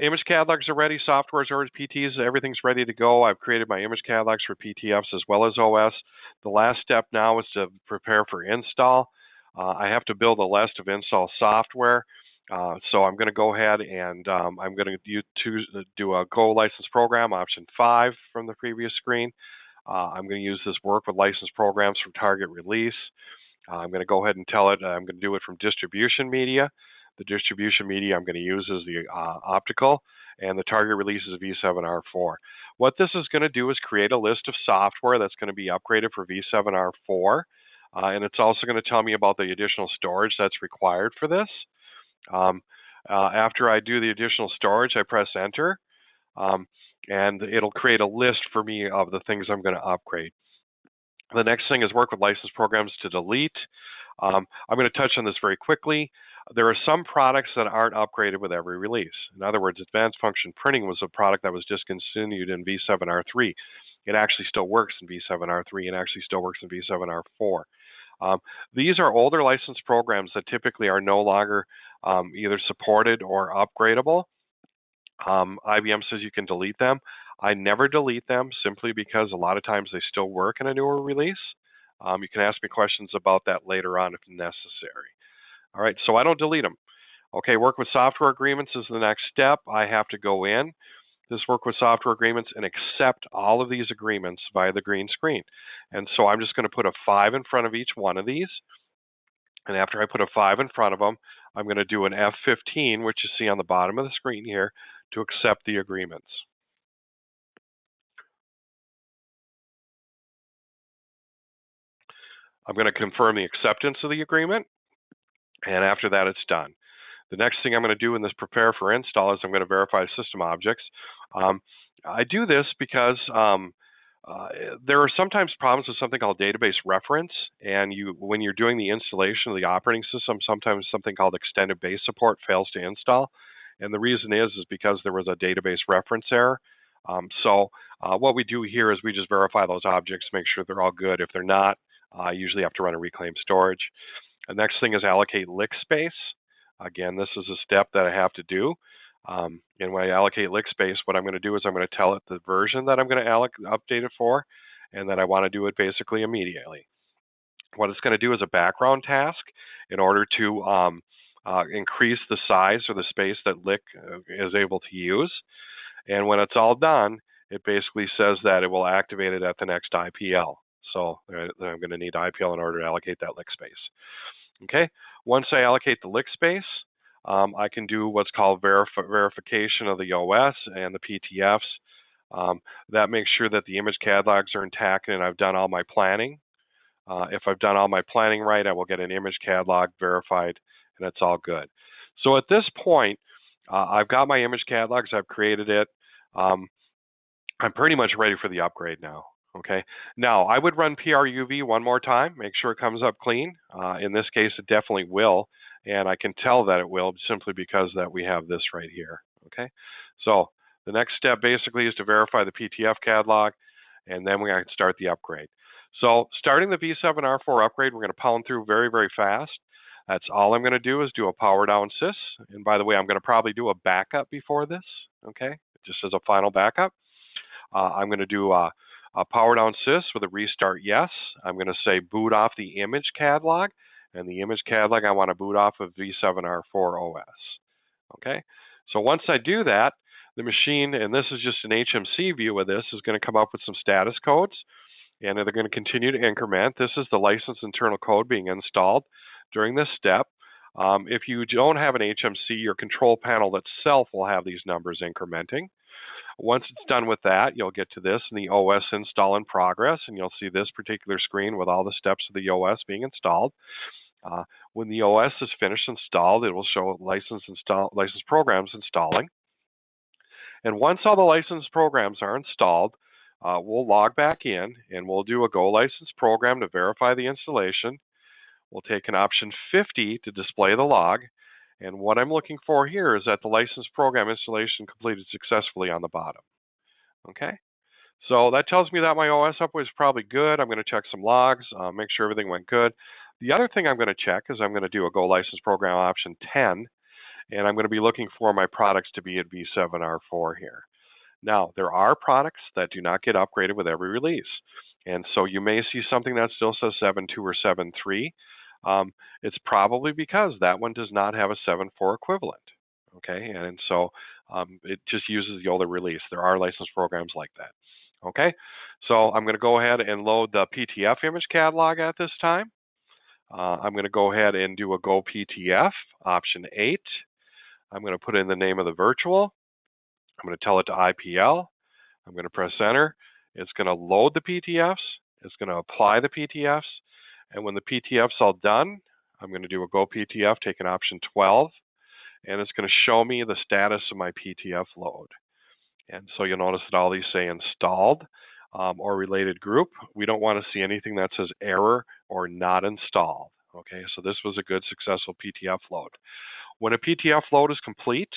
image catalogs are ready, software is already PTs, everything's ready to go. I've created my image catalogs for PTFs as well as OS. The last step now is to prepare for install. I have to build a list of install software. So I'm going to go ahead and I'm going to do a Go License Program, option 5 from the previous screen. I'm going to use this work with license programs from target release. I'm going to go ahead and tell it I'm going to do it from distribution media. The distribution media I'm going to use is the optical, and the target release is v7r4. What this is going to do is create a list of software that's going to be upgraded for v7r4, and it's also going to tell me about the additional storage that's required for this. After I do the additional storage, I press enter, and it'll create a list for me of the things I'm going to upgrade. The next thing is work with license programs to delete. I'm going to touch on this very quickly. There are some products that aren't upgraded with every release. In other words, advanced function printing was a product that was discontinued in v7r3. It actually still works in v7r3 and actually still works in v7r4. These are older licensed programs that typically are no longer either supported or upgradable. IBM says you can delete them. I never delete them simply because a lot of times they still work in a newer release. You can ask me questions about that later on if necessary. All right, so I don't delete them. Okay, work with software agreements is the next step. I have to go in this work with software agreements and accept all of these agreements via the green screen. And so I'm just going to put a 5 in front of each one of these. And after I put a 5 in front of them, I'm going to do an F15, which you see on the bottom of the screen here, to accept the agreements. I'm going to confirm the acceptance of the agreement, and after that, it's done. The next thing I'm going to do in this prepare for install is I'm going to verify system objects. I do this because there are sometimes problems with something called database reference, and when you're doing the installation of the operating system, sometimes something called extended base support fails to install. And the reason is because there was a database reference error. So what we do here is we just verify those objects, make sure they're all good. If they're not, I usually have to run a reclaim storage. The next thing is allocate lick space. Again, this is a step that I have to do. And when I allocate lick space, what I'm going to do is I'm going to tell it the version that I'm going to update it for, and that I want to do it basically immediately. What it's going to do is a background task in order to increase the size or the space that lick is able to use. And when it's all done, it basically says that it will activate it at the next IPL. So I'm going to need IPL in order to allocate that lick space. Okay, once I allocate the lick space, I can do what's called verification of the OS and the PTFs. That makes sure that the image catalogs are intact and I've done all my planning. If I've done all my planning right, I will get an image catalog verified, and it's all good. So at this point, I've got my image catalogs, I've created it. I'm pretty much ready for the upgrade now. Okay. Now, I would run PRUV one more time, make sure it comes up clean. In this case, it definitely will, and I can tell that it will simply because that we have this right here. Okay. So the next step basically is to verify the PTF catalog, and then we can start the upgrade. So starting the v7r4 upgrade, we're going to pound through very, very fast. That's all I'm going to do is do a power down sys. And by the way, I'm going to probably do a backup before this, okay, just as a final backup. I'm going to do a power down sys with a restart yes. I'm going to say boot off the image catalog, and the image catalog I want to boot off of V7R4 OS. Okay, so once I do that, the machine, and this is just an HMC view of this, is going to come up with some status codes, and they're going to continue to increment. This is the license internal code being installed during this step. If you don't have an HMC, your control panel itself will have these numbers incrementing. Once it's done with that, you'll get to this in the OS install in progress, and you'll see this particular screen with all the steps of the OS being installed. When the OS is finished installed, it will show license programs installing. And once all the license programs are installed, we'll log back in and we'll do a Go License Program to verify the installation. We'll take an option 50 to display the log. And what I'm looking for here is that the license program installation completed successfully on the bottom. Okay, so that tells me that my OS update is probably good. I'm going to check some logs, make sure everything went good. The other thing I'm going to check is I'm going to do a Go License Program option 10, and I'm going to be looking for my products to be at V7R4 here. Now, there are products that do not get upgraded with every release, and so you may see something that still says 7.2 or 7.3. It's probably because that one does not have a 7.4 equivalent, okay? And so it just uses the older release. There are license programs like that, okay? So I'm going to go ahead and load the PTF image catalog at this time. I'm going to go ahead and do a Go PTF, option 8. I'm going to put in the name of the virtual. I'm going to tell it to IPL. I'm going to press enter. It's going to load the PTFs. It's going to apply the PTFs. And when the PTF's all done, I'm going to do a Go PTF, take an option 12, and it's going to show me the status of my PTF load. And so you'll notice that all these say installed or related group. We don't want to see anything that says error or not installed. Okay, so this was a good, successful PTF load. When a PTF load is complete,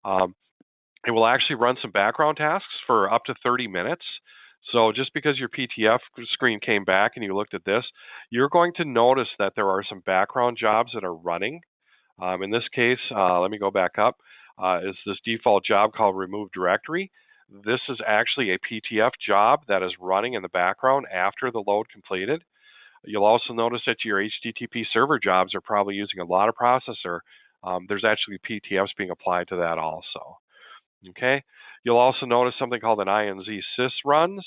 it will actually run some background tasks for up to 30 minutes. So just because your PTF screen came back and you looked at this, you're going to notice that there are some background jobs that are running. In this case, let me go back up, is this default job called Remove Directory. This is actually a PTF job that is running in the background after the load completed. You'll also notice that your HTTP server jobs are probably using a lot of processor. There's actually PTFs being applied to that also. Okay, you'll also notice something called an INZ sys runs.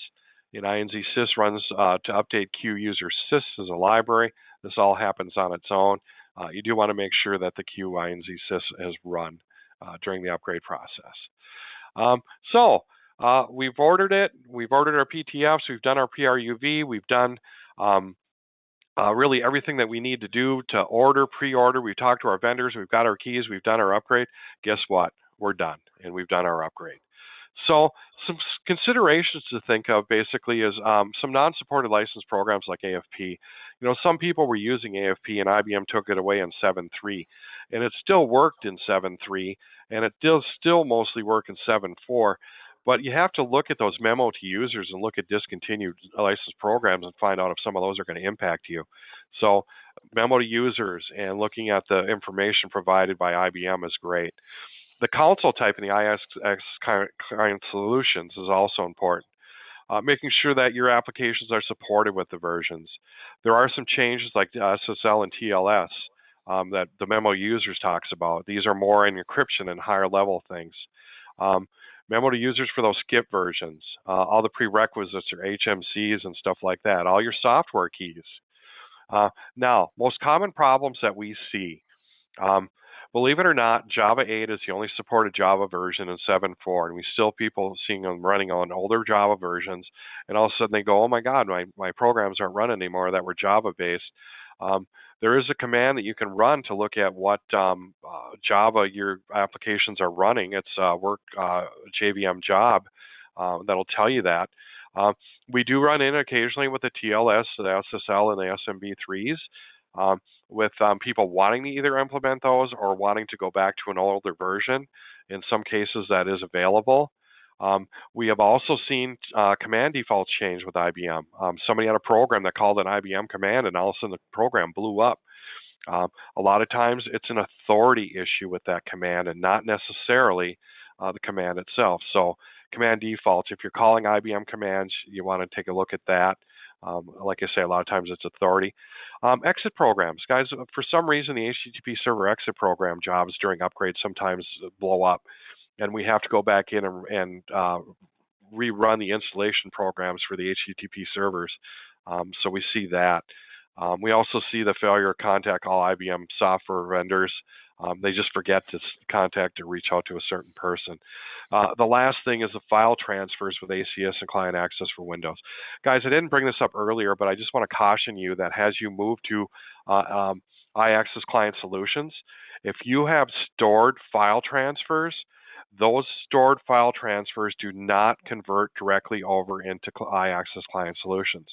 An INZ sys runs to update Q user sys as a library. This all happens on its own. You do want to make sure that the Q INZ sys has run during the upgrade process. We've ordered it. We've ordered our PTFs. We've done our PRUV. We've done really everything that we need to do to order, pre-order. We've talked to our vendors. We've got our keys. We've done our upgrade. Guess what? We're done, and we've done our upgrade. So some considerations to think of basically is some non-supported license programs like AFP. You know, some people were using AFP and IBM took it away in 7.3, and it still worked in 7.3, and it does still mostly work in 7.4. But you have to look at those memo to users and look at discontinued license programs and find out if some of those are going to impact you. So memo to users and looking at the information provided by IBM is great. The console type in the IIX Client Solutions is also important. Making sure that your applications are supported with the versions. There are some changes like SSL and TLS that the memo users talks about. These are more in encryption and higher level things. Memo to users for those skip versions, all the prerequisites or HMCs and stuff like that, all your software keys. Now, most common problems that we see. Believe it or not, Java 8 is the only supported Java version in 7.4, and we still people seeing them running on older Java versions, and all of a sudden they go, oh my God, my programs aren't running anymore that were Java-based. There is a command that you can run to look at what Java your applications are running. It's work JVM job that'll tell you that. We do run in occasionally with the TLS, the SSL, and the SMB3s. With people wanting to either implement those or wanting to go back to an older version. In some cases, that is available. We have also seen command defaults change with IBM. Somebody had a program that called an IBM command, and all of a sudden the program blew up. A lot of times it's an authority issue with that command and not necessarily the command itself. So command defaults, if you're calling IBM commands, you want to take a look at that. Like I say, a lot of times it's authority. Exit programs. Guys, for some reason, the HTTP server exit program jobs during upgrades sometimes blow up, and we have to go back in and rerun the installation programs for the HTTP servers. So we see that. We also see the failure to contact all IBM software vendors. They just forget to contact or reach out to a certain person. The last thing is the file transfers with ACS and client access for Windows. Guys, I didn't bring this up earlier, but I just want to caution you that as you move to IIX Client Solutions, if you have stored file transfers, those stored file transfers do not convert directly over into IIX Client Solutions.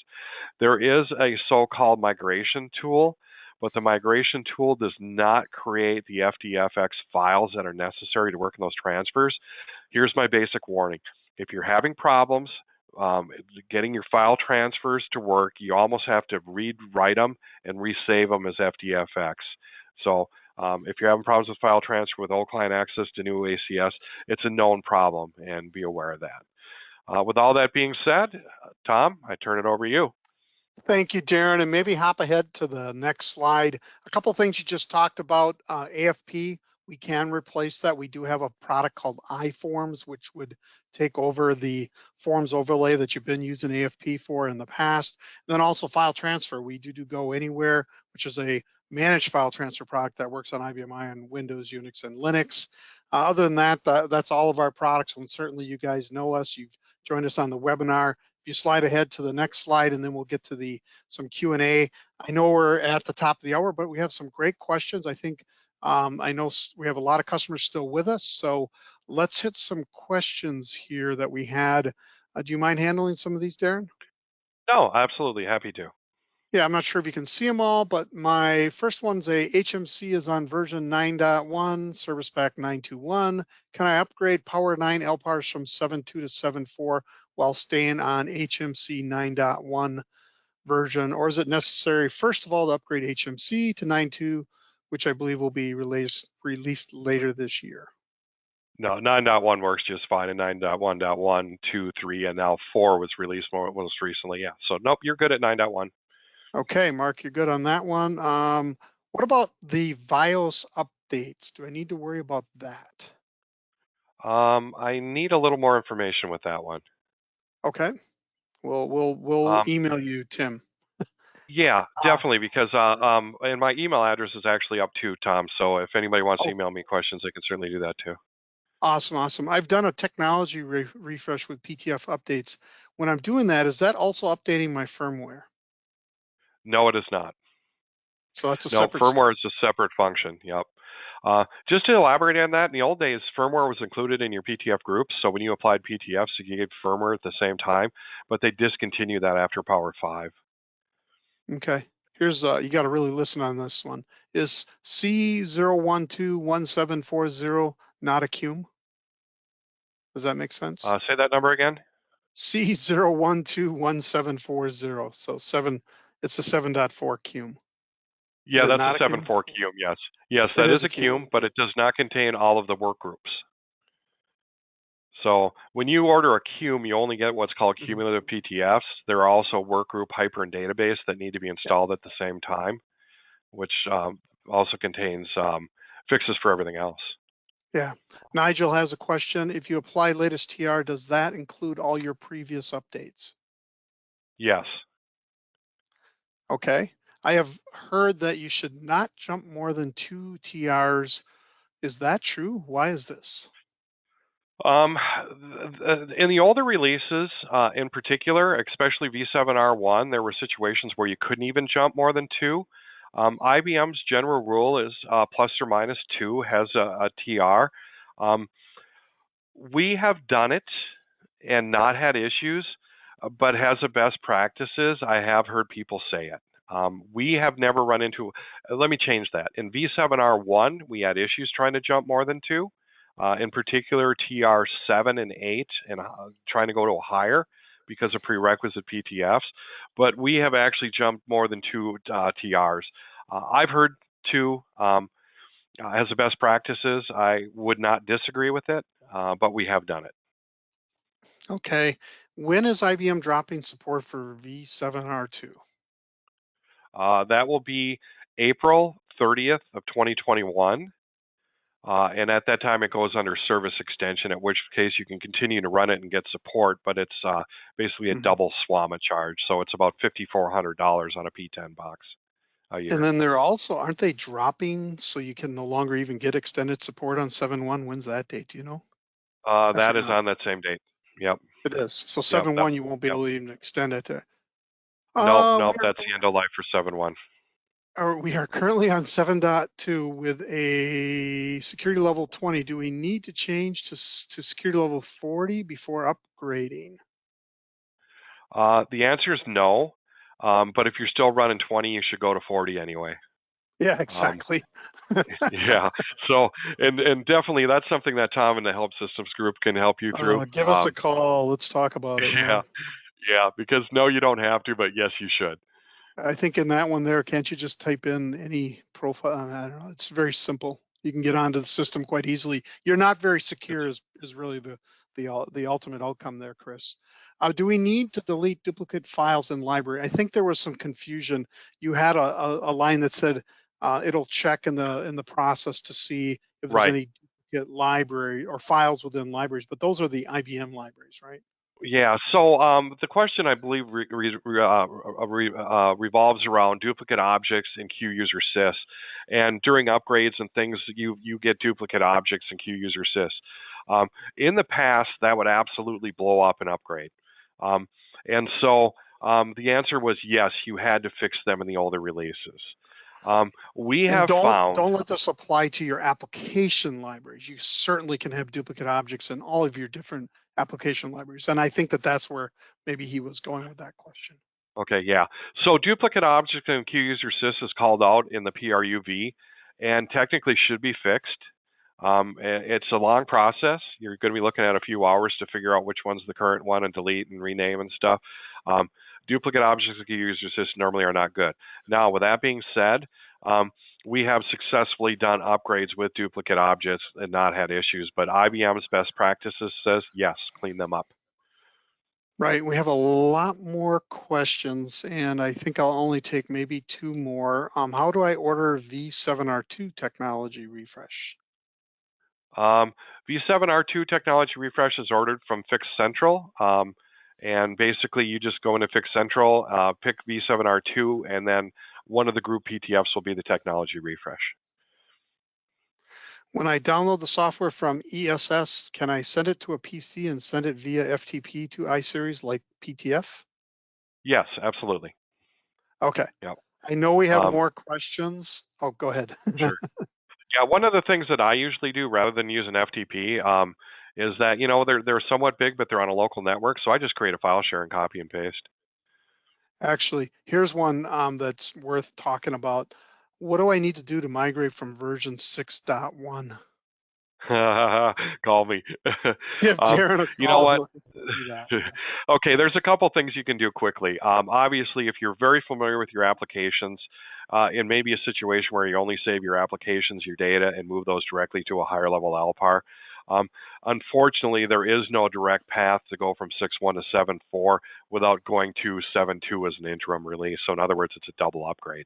There is a so-called migration tool, but the migration tool does not create the FDFX files that are necessary to work in those transfers. Here's my basic warning. If you're having problems getting your file transfers to work, you almost have to rewrite them and resave them as FDFX. So if you're having problems with file transfer with old client access to new ACS, it's a known problem, and be aware of that. With all that being said, Tom, I turn it over to you. Thank you, Darren, and maybe hop ahead to the next slide. A couple things you just talked about, AFP, we can replace that. We do have a product called iForms, which would take over the forms overlay that you've been using AFP for in the past. And then also file transfer, we do Go Anywhere, which is a managed file transfer product that works on IBM I on Windows, Unix, and Linux. Other than that, that's all of our products, and certainly you guys know us. You've joined us on the webinar. If you slide ahead to the next slide, and then we'll get to some Q&A. I know we're at the top of the hour, but we have some great questions. I think I know we have a lot of customers still with us, so let's hit some questions here that we had. Do you mind handling some of these, Darren? No, absolutely, happy to. Yeah, I'm not sure if you can see them all, but my first one's HMC is on version 9.1, Service Pack 921. Can I upgrade Power 9 LPARs from 7.2 to 7.4 while staying on HMC 9.1 version? Or is it necessary, first of all, to upgrade HMC to 9.2, which I believe will be released later this year? No, 9.1 works just fine, and 9.1.1, 2, 3, and now 4 was released most recently. Yeah, so nope, you're good at 9.1. Okay, Mark, you're good on that one. What about the BIOS updates? Do I need to worry about that? I need a little more information with that one. Okay, we'll email you, Tim. Yeah, definitely, because and my email address is actually up too, Tom. So if anybody wants to email me questions, they can certainly do that too. Awesome. I've done a technology refresh with PTF updates. When I'm doing that, is that also updating my firmware? No, it is not. So that's a No, separate firmware is a separate function. Yep. Just to elaborate on that, in the old days, firmware was included in your PTF groups. So when you applied PTFs, you gave firmware at the same time, but they discontinued that after Power 5. Okay. Here's you got to really listen on this one. Is C0121740 not a CUME? Does that make sense? Say that number again. C0121740. So it's the 7.4 CUME. Yeah, that's a 7.4 CUME, yes. Yes, that is a CUME, but it does not contain all of the work groups. So when you order a CUME, you only get what's called cumulative PTFs. There are also workgroup, hyper, and database that need to be installed at the same time, which also contains fixes for everything else. Yeah. Nigel has a question. If you apply latest TR, does that include all your previous updates? Yes. Okay. I have heard that you should not jump more than 2 TRs. Is that true? Why is this? In the older releases, in particular, especially V7R1, there were situations where you couldn't even jump more than 2. IBM's general rule is plus or minus 2 has a TR. We have done it and not had issues, but as a best practices, I have heard people say it. We have never run into, let me change that. In V7R1, we had issues trying to jump more than 2. In particular, TR 7 and 8, and trying to go to a higher because of prerequisite PTFs. But we have actually jumped more than 2 TRs. I've heard 2 as the best practices. I would not disagree with it, but we have done it. Okay. When is IBM dropping support for V7R2? That will be April 30th of 2021. And at that time, it goes under service extension, at which case you can continue to run it and get support, but it's basically a Mhm. double SWAMA charge. So it's about $5,400 on a P10 box a And year. then they're also, aren't they dropping so you can no longer even get extended support on 7.1? When's that date? Do you know? I That is forgot. on that same date. Yep, It is. So yep, 7.1, you won't be yep. able to even extend it to. Nope, We nope, that's the end of life for 7.1. we are currently on 7.2 with a security level 20. Do we need to change to security level 40 before upgrading? The answer is no, but if you're still running 20, you should go to 40 anyway. Yeah, Um, exactly. yeah, so and definitely that's something that Tom and the Help Systems group can help you through. Give us a call. Let's talk about it. Yeah. Yeah, yeah, because no, you don't have to, but yes, you should. I think in that one there, can't you just type in any profile? I don't know. It's very simple. You can get onto the system quite easily. You're not very secure is really the ultimate outcome there, Chris. Do we need to delete duplicate files in library? I think there was some confusion. You had a line that said it'll check in the process to see if there's Right. any duplicate library or files within libraries, but those are the IBM libraries, right? Yeah. So the question I believe revolves around duplicate objects in Q user sys, and during upgrades and things, you get duplicate objects in Q user sys. In the past, that would absolutely blow up an upgrade, and so the answer was yes, you had to fix them in the older releases. We And have found. don't let this apply to your application libraries. You certainly can have duplicate objects in all of your different application libraries. And I think that that's where maybe he was going with that question. Okay, yeah. So duplicate object in Q user sys is called out in the PRUV and technically should be fixed. It's a long process. You're going to be looking at a few hours to figure out which one's the current one and delete and rename and stuff. Duplicate objects in Q user sys normally are not good. Now, with that being said, we have successfully done upgrades with duplicate objects and not had issues, but IBM's best practices says yes, clean them up. Right. We have a lot more questions, and I think I'll only take maybe two more. How do I order V7R2 technology refresh? V7R2 technology refresh is ordered from Fix Central. And basically, you just go into Fix Central, pick V7R2, and then one of the group PTFs will be the technology refresh. When I download the software from ESS, can I send it to a PC and send it via FTP to iSeries like PTF? Yes, absolutely. Okay. Yep. I know we have more questions. Oh, go ahead. Sure. Yeah, one of the things that I usually do rather than use an FTP is that, they're somewhat big, but they're on a local network. So I just create a file share and copy and paste. Actually, here's one that's worth talking about. What do I need to do to migrate from version 6.1? Call me. Give Darren a You know call and what? let him do that. Okay, there's a couple things you can do quickly. Obviously, if you're very familiar with your applications, it may be a situation where you only save your applications, your data, and move those directly to a higher level LPAR. Unfortunately, there is no direct path to go from 6.1 to 7.4 without going to 7.2 as an interim release. So in other words, it's a double upgrade.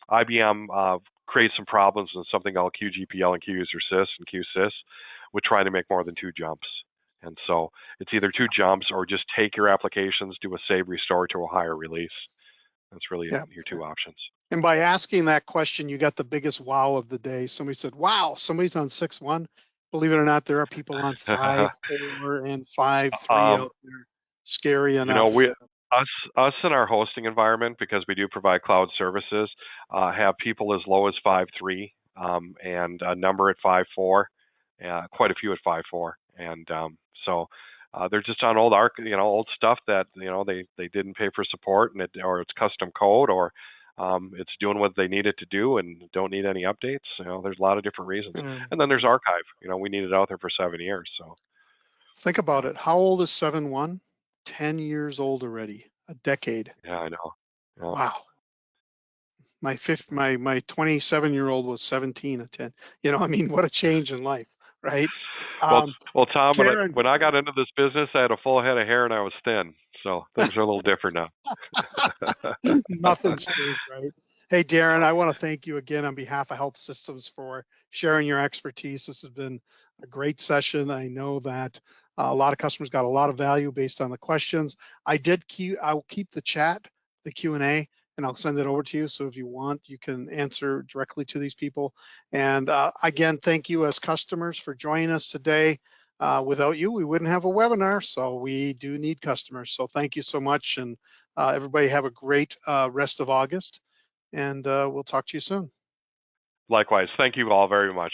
IBM creates some problems with something called QGPL and QUserSys and QSys with trying to make more than two jumps. And so it's either two jumps or just take your applications, do a save restore to a higher release. That's really your two options. And by asking that question, you got the biggest wow of the day. Somebody said, wow, somebody's on 6.1. Believe it or not, there are people on 5.4 and 5.3 out there. Scary enough. Us in our hosting environment, because we do provide cloud services, have people as low as 5.3 and a number at 5.4, quite a few at 5.4, and so they're just on old stuff that they didn't pay for support, and or it's custom code, or it's doing what they need it to do and don't need any updates. There's a lot of different reasons. And then there's archive. We need it out there for 7 years. So think about it. How old is 7.1? 10 years old already. A decade. Yeah, I know. Yeah. Wow. my 27-year-old was 17 at 10. I mean, what a change in life, right? Well, Um, well, Tom, Darren, when I got into this business, I had a full head of hair and I was thin, so things are a little different now. nothing's changed, right? Hey, Darren, I want to thank you again on behalf of Health Systems for sharing your expertise. This has been a great session. I know that a lot of customers got a lot of value based on the questions. I'll keep the chat, the Q&A, and I'll send it over to you. So if you want, you can answer directly to these people. And again, thank you as customers for joining us today. Without you, we wouldn't have a webinar. So we do need customers. So thank you so much. And everybody have a great rest of August, and we'll talk to you soon. Likewise, thank you all very much.